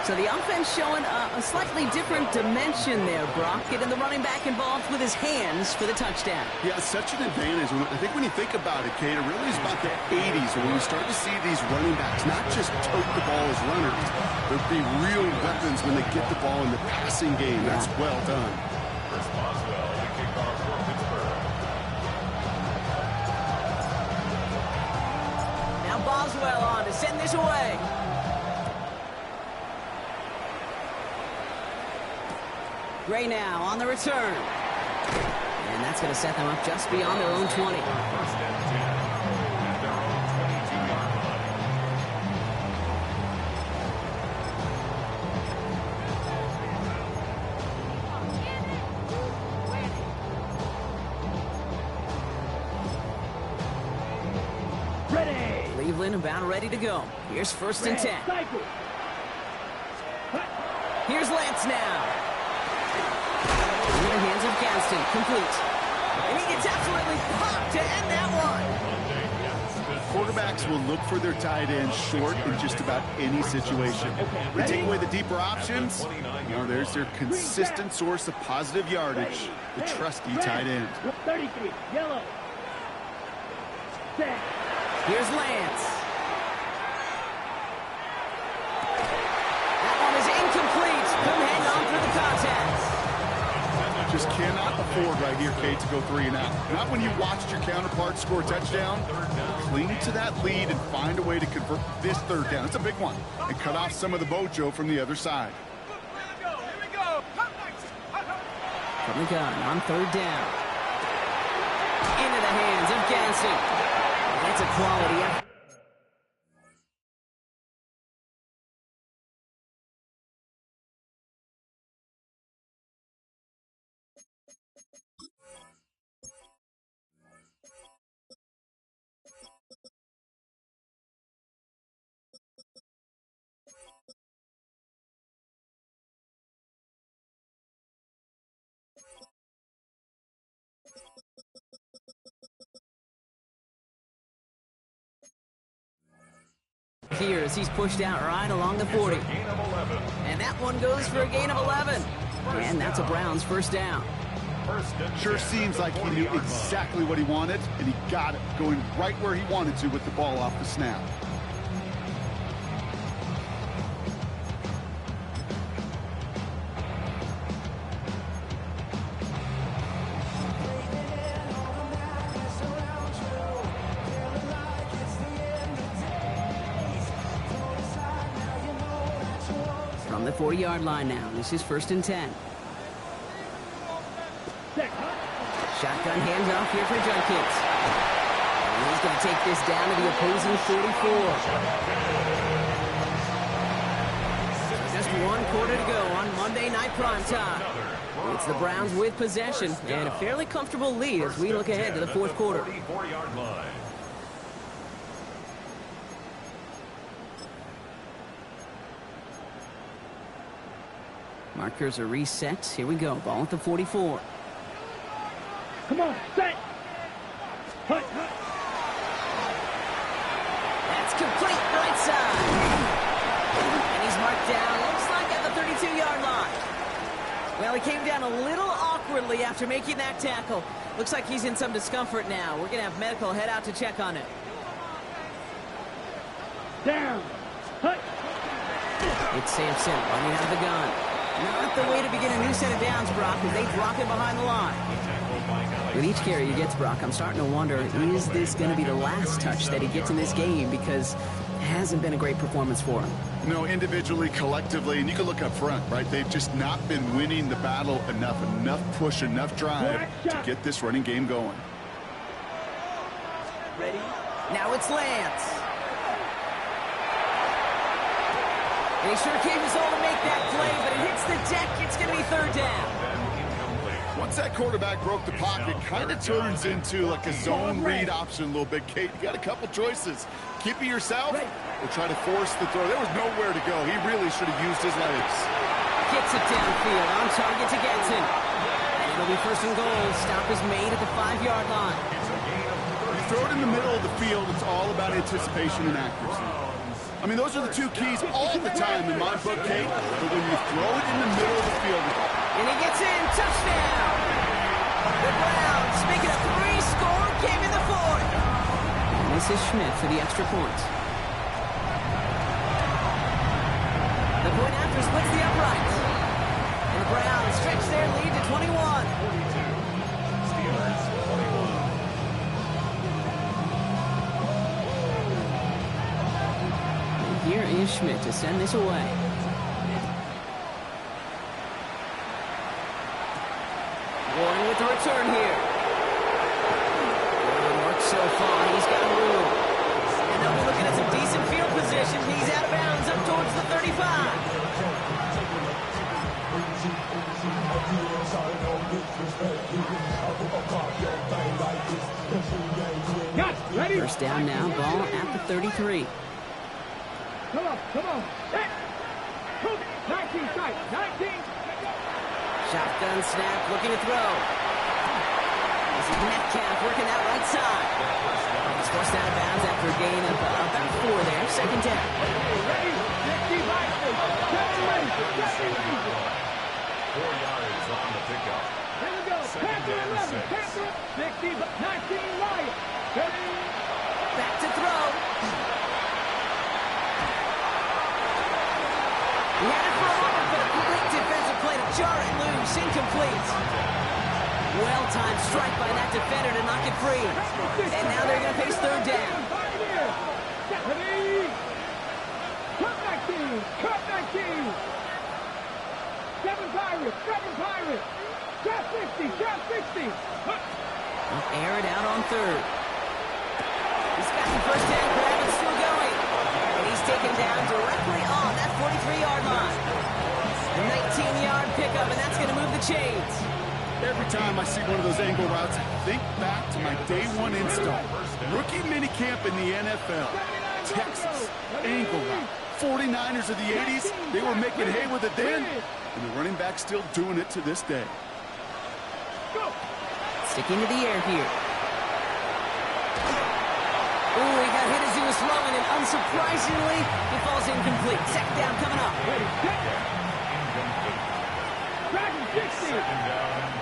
So the offense showing a slightly different dimension there, Brock. Getting the running back involved with his hands for the touchdown. Yeah, such an advantage. I think when you think about it, Kate, it really is about the 80s when we start to see these running backs not just tote the ball as runners, but be real weapons when they get the ball in the passing game. That's well done. Chris Boswell, the kickoff for Pittsburgh. Now Boswell on to send this away. Gray now on the return. And that's going to set them up just beyond their own 20. First and 10 at their own 22-yard line. Ready. Cleveland about ready to go. Here's first and 10. Cycle. Here's Lance now. Into the hands of Gaston. Complete. And he gets absolutely popped to end that one. Quarterbacks will look for their tight end short in just about any situation. They take away the deeper options. Well, there's their consistent source of positive yardage, the trusty tight end. 33, yellow. Set. Here's Lance. That one is incomplete. Couldn't hang on through the contact. Just cannot afford right here, Kate, to go 3 and out. Not when you watched your counterpart score a touchdown. Cling to that lead and find a way to convert this third down. It's a big one. And cut off some of the mojo from the other side. From the gun on third down. Into the hands of Gansey. That's a quality effort. Here as he's pushed out right along the 40. And that one goes for a gain of 11. And that's a Browns first down. Sure seems like he knew exactly what he wanted, and he got it, going right where he wanted to with the ball off the snap. From the 40-yard line now. This is first and 10. Shotgun handoff here for Junkins. And he's going to take this down to the opposing 44. Just one quarter to go on Monday Night Primetime. It's the Browns with possession and a fairly comfortable lead as we look ahead to the fourth quarter. 34-yard line. Markers are reset. Here we go. Ball at the 44. Come on, set. Hut, hut. That's complete right side. And he's marked down, looks like at the 32-yard line. Well, he came down a little awkward awkwardly after making that tackle. Looks like he's in some discomfort now. We're going to have medical head out to check on him. Down. Hut. It's Sampson running out of the gun. Not the way to begin a new set of downs, Brock, as they drop him behind the line. With each carry he gets, Brock, I'm starting to wonder, is this going to be the last touch that he gets in this game? Because it hasn't been a great performance for him. No, individually, collectively, and you can look up front, right? They've just not been winning the battle enough push, enough drive to get this running game going. Ready? Now it's Lance. And he sure came his all to make that play, but it hits the deck. It's going to be third down. Once that quarterback broke the pocket, kind of turns into like a zone read option a little bit, Kate. You got a couple choices. Keep it yourself or try to force the throw. There was nowhere to go. He really should have used his legs. Gets it downfield, on target to Getson. And it'll be first and goal. Stop is made at the 5-yard line. You throw it in the middle of the field, it's all about anticipation and accuracy. I mean, those are the two keys all the time in my book, Kate. But when you throw it in the middle of the field... And he gets in. Touchdown! The Browns make it a 3-score game in the fourth. And this is Schmidt for the extra point. The point after splits the uprights. And the Browns stretch their lead to 21. Here is Schmidt to send this away. Warren with the return here. It works so far. He's got room. And they'll be looking at some decent field position. He's out of bounds up towards the 35. Ready? First down now, ball at the 33. Come on. Hey. 19 strike. 19. Shotgun snap, looking to throw. This is Metcalf working that right side. He's forced out of bounds after a gain of about 4 there. Second down. Ready? 4 yards on the pickup. Here we go. Panther 11. Panther 60. 19 Lion. Back to throw. He had it for a moment, but a great defensive play to jar it loose. Incomplete. Well-timed strike by that defender to knock it free. And now they're going to face third down. Cut 19. 7 Pirates. Shot 60. They'll air it out on third. He's got the first down grab and still going. And he's taken down directly on that 43-yard line. A 19-yard pickup, and that's going to move the chains. Every time I see one of those angle routes, I think back to my day one install. Rookie minicamp in the NFL. Texas, angle route. 49ers of the 80s, they were making hay with it then, and the running back still doing it to this day. Sticking to the air here. Ooh, he got hit as he was throwing, and unsurprisingly, he falls incomplete. Second down coming up. Second down and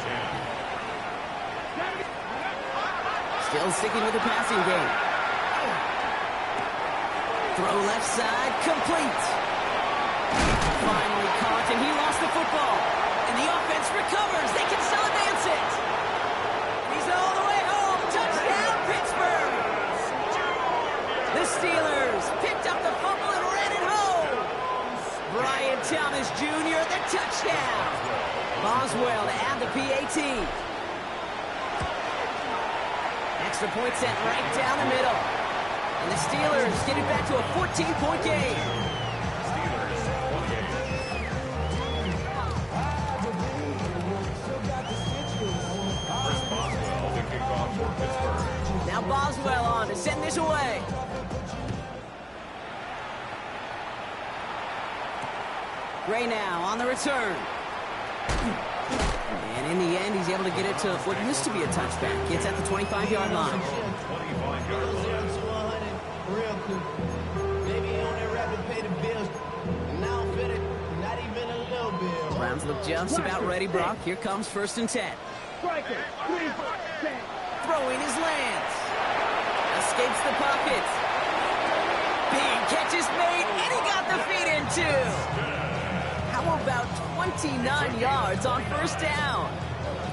10. Still sticking with the passing game. Throw left side, complete. Finally caught, and he lost the football. And the offense recovers. They can still advance it. He's all the way home. Touchdown, Pittsburgh. The Steelers picked up the fumble and ran it home. Brian Thomas Jr., the touchdown. Boswell to add the PAT. Extra point sent right down the middle. And the Steelers get it back to a 14-point game. Steelers 28. Chris Boswell to kick off for Pittsburgh. Now Boswell on to send this away. Gray now on the return. And in the end, he's able to get it to what used to be a touchback. It's at the 25-yard line. 25-yard line. Real quick. Maybe on that rapid pay the bills. Now I'm fitted. Not even a Browns look just about ready, Brock. Here comes 1st and 10. Striker, 3, 10. Throwing his lands. Escapes the pocket. Big catch is made, and he got the feet in too. How about 29 yards on 1st down?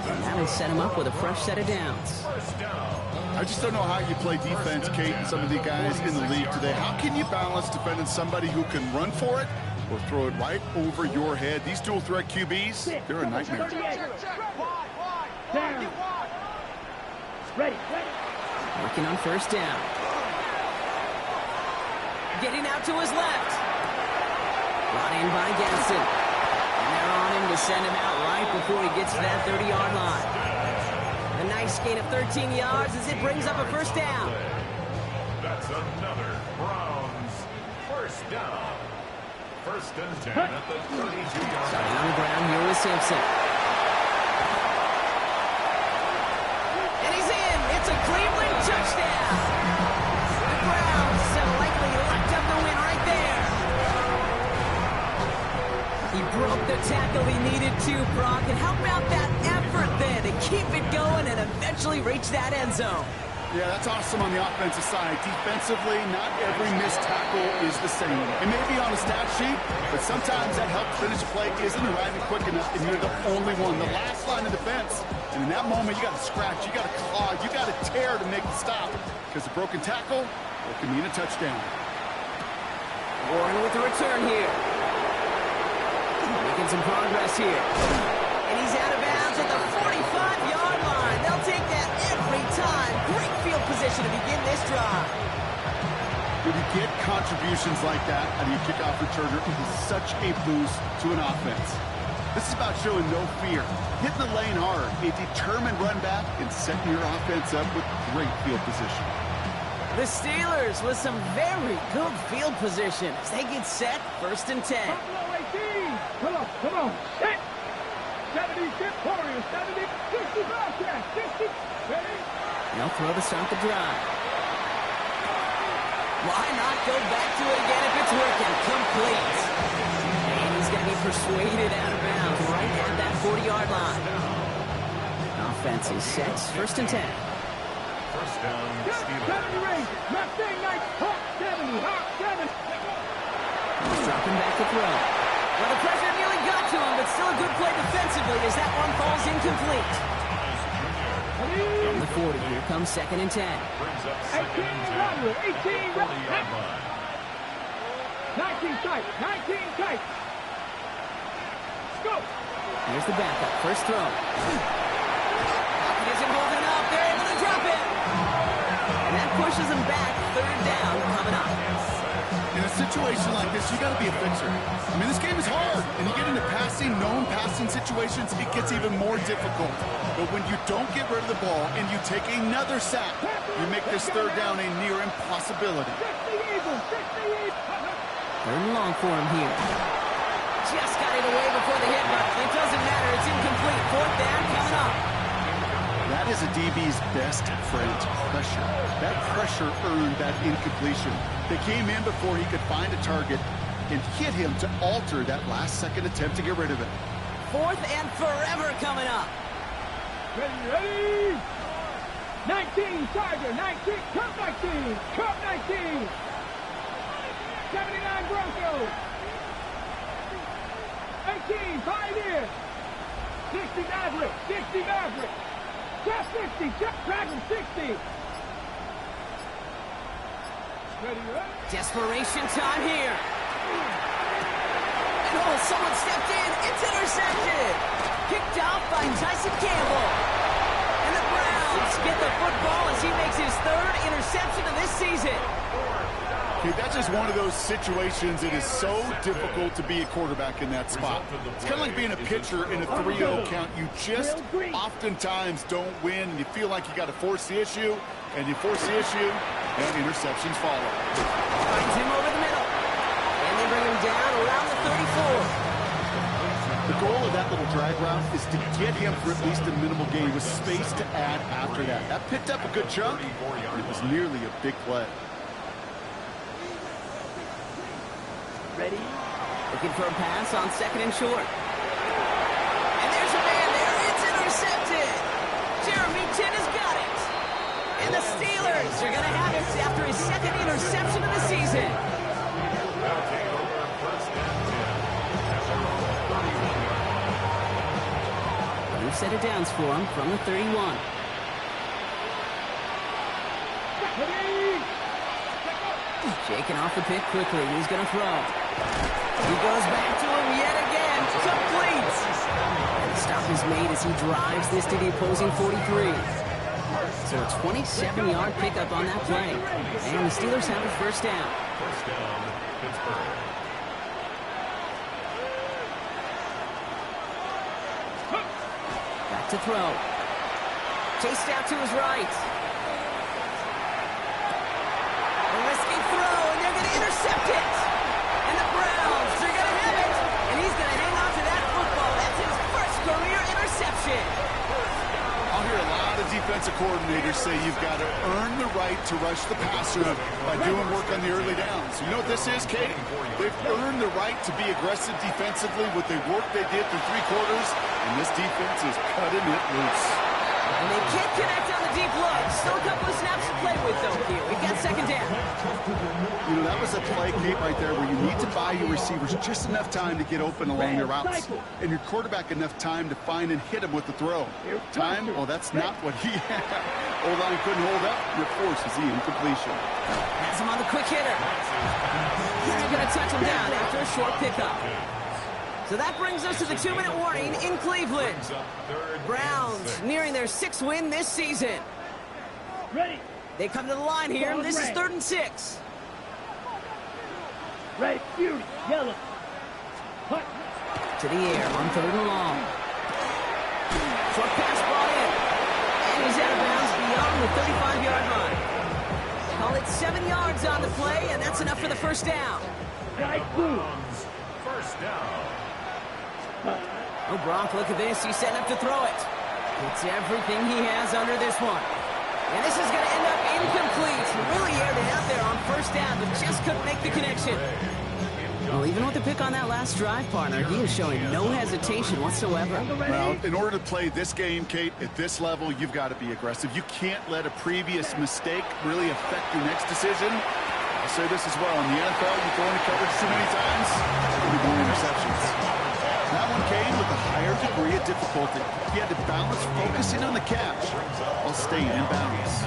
And that'll set him up with a fresh set of downs. I just don't know how you play defense, Kate, and some of the guys in the league today. How can you balance defending somebody who can run for it or throw it right over your head? These dual threat QBs, they're a nightmare. Down. Ready. Working on 1st down. Getting out to his left. Brought in by Gasson. And they're on him to send him out right before he gets to that 30-yard line. A nice gain of 13 yards as it brings up a 1st down. That's another Browns 1st down. 1st and 10 at the 32-yard Starting line. on the ground here with Simpson. And he's in. It's a Cleveland touchdown. The Browns have likely locked up the win right there. He broke the tackle he needed to, Brock. And how about that effort then to keep it going and eventually reach that end zone? Yeah, that's awesome on the offensive side. Defensively, not every missed tackle is the same. It may be on a stat sheet, but sometimes that help finish play isn't arriving quick enough, and you're the only one, the last line of defense. And in that moment, you got to scratch, you got to claw, you got to tear to make the stop. Because a broken tackle, it can mean a touchdown. Warren with the return here. Making some progress here. And he's out of bounds at the 45-yard line. They'll take that every time. Great field position to begin this drive. When you get contributions like that out of your kickoff returner, it is such a boost to an offense. This is about showing no fear, hitting the lane hard, a determined run back, and setting your offense up with great field position. The Steelers with some very good field position as they get set 1st and 10. Buffalo 18. Come on. Set. 70, Chip Warriors. 70, 60, Bobcats. 60. Ready? They'll throw to start the drive. Why not go back to it again if it's working? Complete. And he's going to be persuaded out of bounds right at that 40-yard line. Offense is set 1st and 10. 1st down, 70 Steelers. range. Left thing, nice. Hawk 70. Hawk 70. He's dropping back to throw. Well, the pressure nearly got to him, but still a good play defensively as that one falls incomplete. From the 40, here comes 2nd and 10. Brings up 18 2nd and 10 Rodwell. at the 18 40-yard line. 19 tight. 19 tight. Go. Here's the backup. First throw. Pocket isn't holding up. They're able to drop it. And that pushes them back. 3rd down coming up. In a situation like this, you got to be a fixer. I mean, this game is hard, and you get into known passing situations, it gets even more difficult. But when you don't get rid of the ball and you take another sack, you make this 3rd down a near impossibility. 60 3rd and long for him here. Just got it away before the hit, but it doesn't matter. It's incomplete. 4th down coming up. That is a DB's best friend, pressure. That pressure earned that incompletion. They came in before he could find a target and hit him to alter that last-second attempt to get rid of it. 4th and forever coming up. Ready? 19, Tiger, 19, Cup 19, Cup 19. 79 Broncos. 18, Pioneer. 60 Maverick, 60 Maverick. Just 60, Chuck Dragon 60. Ready? Desperation time here. And oh, someone stepped in. It's intercepted. Picked off by Tyson Campbell. And the Browns get the football as he makes his 3rd interception of this season. Okay, that's just one of those situations. It is so difficult to be a quarterback in that spot. It's kind of like being a pitcher in a 3-0 count. You just oftentimes don't win, and you feel like you got to force the issue, and you force the issue, and interceptions follow. Finds him over the middle. And they bring him down around the 34. The goal of that little drag route is to get him for at least a minimal gain with space to add after that. That picked up a good chunk, and it was nearly a big play. Ready? Looking for a pass on 2nd and short. And there's a man there. It's intercepted. Jeremy Chin has got it. And the Steelers are going to have it after his 2nd interception of the season. New set of downs for him from the 31. Shaking off the pick quickly. He's going to throw. He goes back to him yet again. Complete. And the stop is made as he drives this to the opposing 43. So a 27-yard pickup on that play. And the Steelers have a first down. First down, Pittsburgh. Back to throw. Chased out to his right. A risky throw, and they're going to intercept it. And the Browns are going to have it. And he's going to hang on to that football. That's his first career interception. I'll hear a lot of defensive coordinators say you've got to earn the right to rush the passer by doing work on the early downs. You know what this is, Kate? They've earned the right to be aggressive defensively with the work they did through 3 quarters, and this defense is cutting it loose. And they can't connect on the deep look. Still a couple of snaps to play with, though, here. We've got 2nd down. You know, that was a play, Kate, right there where you need to buy your receivers just enough time to get open along their routes, and your quarterback enough time to find and hit him with the throw. Time? Well, that's not what he had. O-line couldn't hold up, and it forces the incompletion. Has him on the quick hitter. They're going to touch him down after a short pickup. So that brings us to the 2-minute warning in Cleveland. Browns nearing their 6th win this season. Ready. They come to the line here. This is 3rd and 6. Ready. Beauty. Yellow. Hut. To the air on 3rd and long. Short pass ball in. And he's out of bounds beyond the 35-yard line. Call it 7 yards on the play, and that's enough for the first down. Right blue. First down. Oh, Gronk, look at this. He's setting up to throw it. It's everything he has under this one. And this is going to end up incomplete. Really aired it out there on first down, but just couldn't make the connection. Well, even with the pick on that last drive, partner, he is showing no hesitation whatsoever. Well, in order to play this game, Kate, at this level, you've got to be aggressive. You can't let a previous mistake really affect your next decision. I'll say this as well. In the NFL, you go into coverage too many times, you'll be more interceptions. That one came with a higher degree of difficulty. He had to balance focusing on the catch while staying in bounds.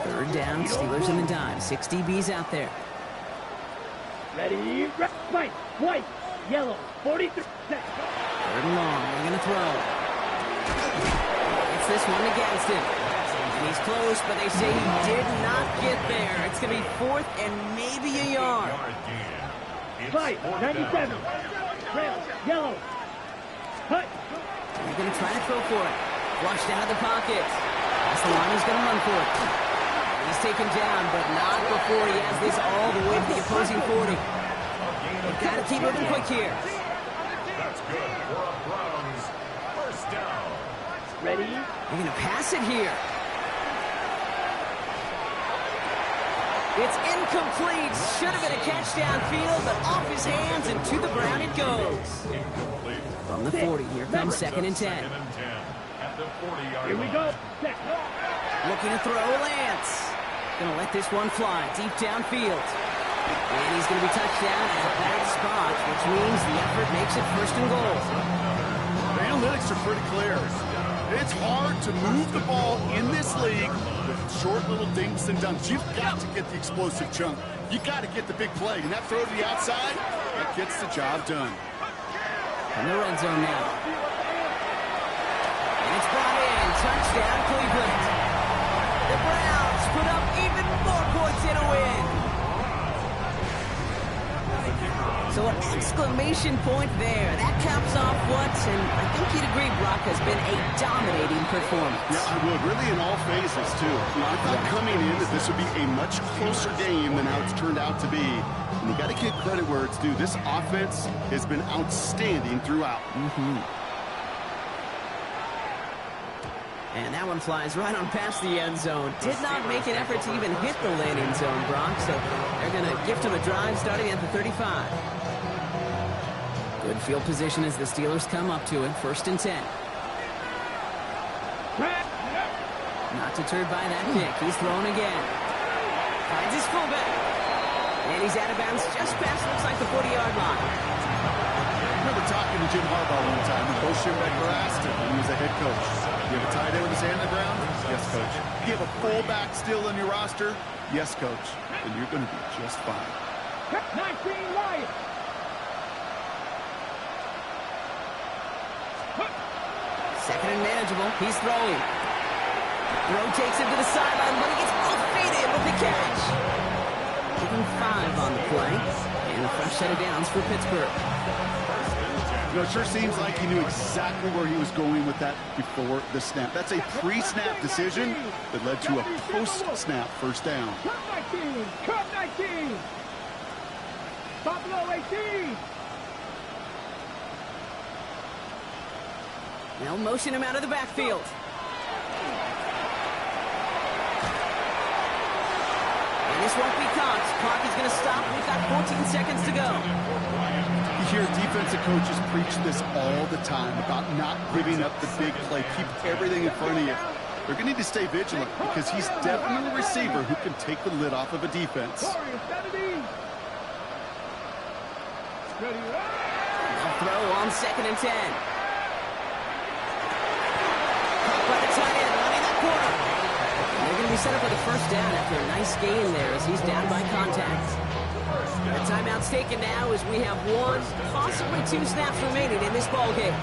3rd down, Steelers in the dime. 6 DBs out there. Ready. White. White. Yellow. 43. 3rd and long. They're going to throw. It's this one against him. And he's close, but they say he did not get there. It's going to be 4th and maybe a yard. White. 97. Red. Yellow. Hut. They're going to try to throw for it. Flushed out of the pocket. That's the line he's going to run for it. He's taken down, but not before he has this all the way to the opposing 40. They've got to keep moving quick here. That's good for a Browns. First down. Ready. They're going to pass it here. It's incomplete. Should have been a catch downfield, but off his hands and to the ground it goes. From the 40, here comes 2nd and 10. At the 40-yard Here we go. Set. Looking to throw Lance. Gonna let this one fly deep downfield. And he's gonna be touched down at that spot, which means the effort makes it 1st and goal. The analytics are pretty clear. It's hard to move the ball in this league with short little dinks and dunks. You've got to get the explosive chunk. You've got to get the big play. And that throw to the outside, that gets the job done. In the red zone now. And it's brought in. Touchdown, Cleveland. The Browns put up even more points in a win. So an exclamation point there. That caps off what, and I think you'd agree, Brock, has been a dominating performance. Yeah, I would. Really in all phases, too. You know, I thought coming in that this would be a much closer game than how it's turned out to be. And you got to give credit where it's due. This offense has been outstanding throughout. And that one flies right on past the end zone. Did not make an effort to even hit the landing zone, Brock. So they're going to gift him a drive starting at the 35. Good field position as the Steelers come up to it. 1st and 10. Not deterred by that kick. He's thrown again. Finds his fullback. And he's out of bounds just past, looks like the 40-yard line. I remember talking to Jim Harbaugh one time, and Bo Schembechler asked him when he was the head coach, do you have a tight end with his hand on the ground? Yes, coach. Do you have a fullback still on your roster? Yes, coach. And you're going to be just fine. 19 Lions. Second and manageable. He's throwing. Throw takes him to the sideline, but he gets both feet in with the catch. Giving 5 on the play. And a fresh set of downs for Pittsburgh. You know, it sure seems like he knew exactly where he was going with that before the snap. That's a pre-snap decision that led to a post-snap first down. Cut 19. Cut 19. Buffalo 18. They'll motion him out of the backfield. And this won't be caught. Clock is going to stop. We've got 14 seconds to go. You hear defensive coaches preach this all the time about not giving up the big play. Keep everything in front of you. They're going to need to stay vigilant because he's definitely a receiver who can take the lid off of a defense. They'll throw on 2nd and 10. By the tight end, running that corner. They're going to be set up with a first down after a nice gain there as he's down by contact. The timeout's taken now as we have 1, possibly 2 snaps remaining in this ball game.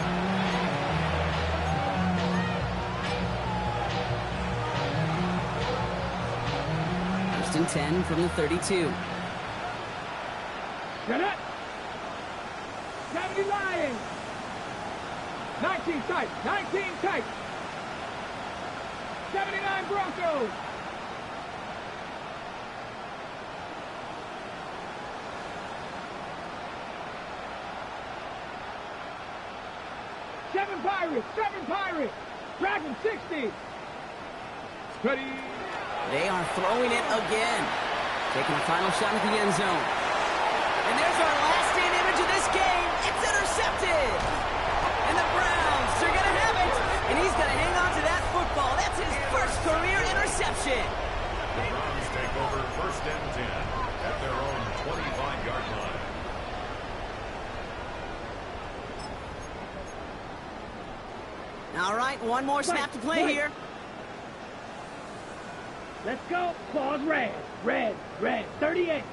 First and 10 from the 32. Get it. 70 Lions. 19 tight. 19 tight. 79 Broncos. Seven Pirates. Dragon 60. Ready. They are throwing it again. Taking a final shot at the end zone. And there's our last stand image of this game. It's intercepted. And the Browns are going to have it. And he's going to hang on to that football. That's his first career interception. The Browns take over 1st and 10 at their own 25-yard line. All right, one more snap to play here. Let's go. Claws red. 38.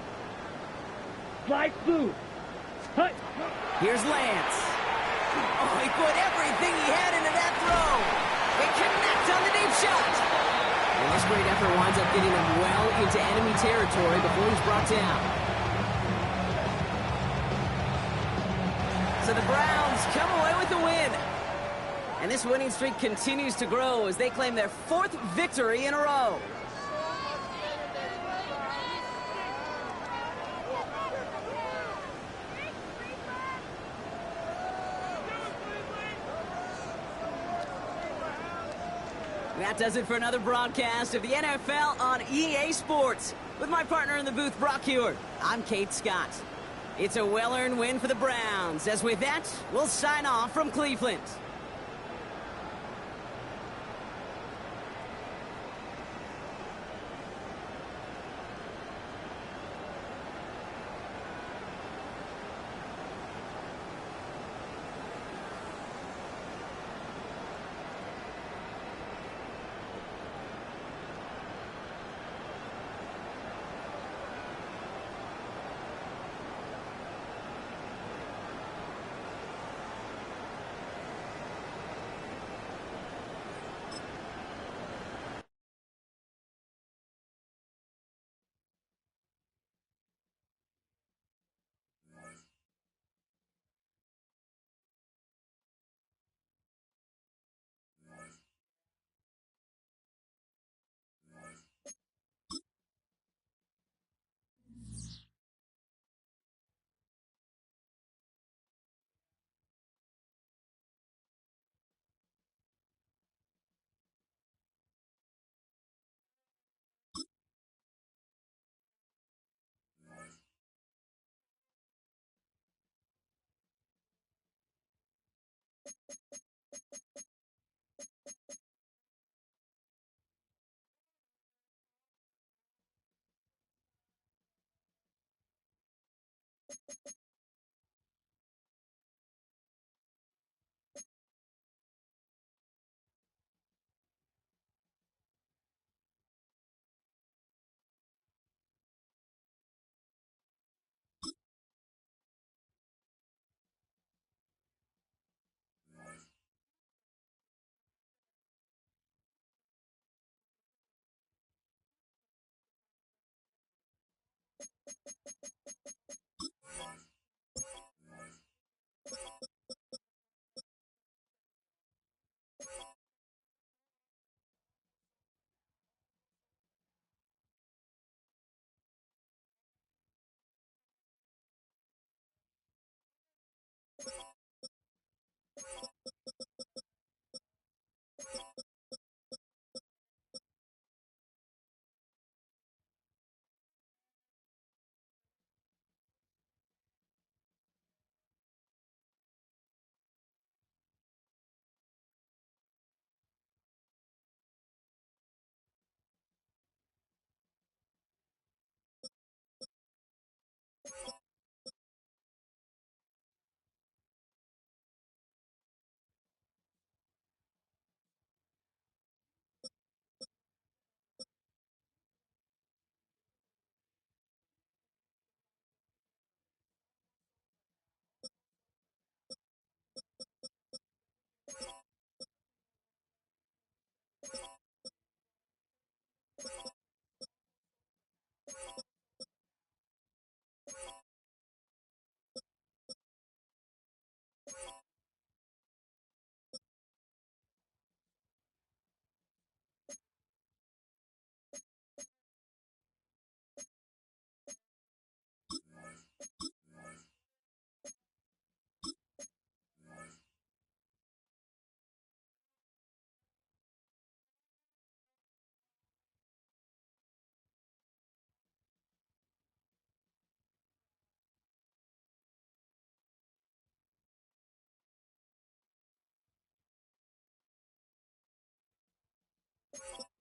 Slice blue. Hut. Here's Lance. Oh, he put everything he had into that throw. They connect on the deep shot. And this great effort winds up getting him well into enemy territory before he's brought down. So the Browns come away with the win. And this winning streak continues to grow as they claim their 4th victory in a row. That does it for another broadcast of the NFL on EA Sports. With my partner in the booth, Brock Heward, I'm Kate Scott. It's a well-earned win for the Browns. As with that, we'll sign off from Cleveland. you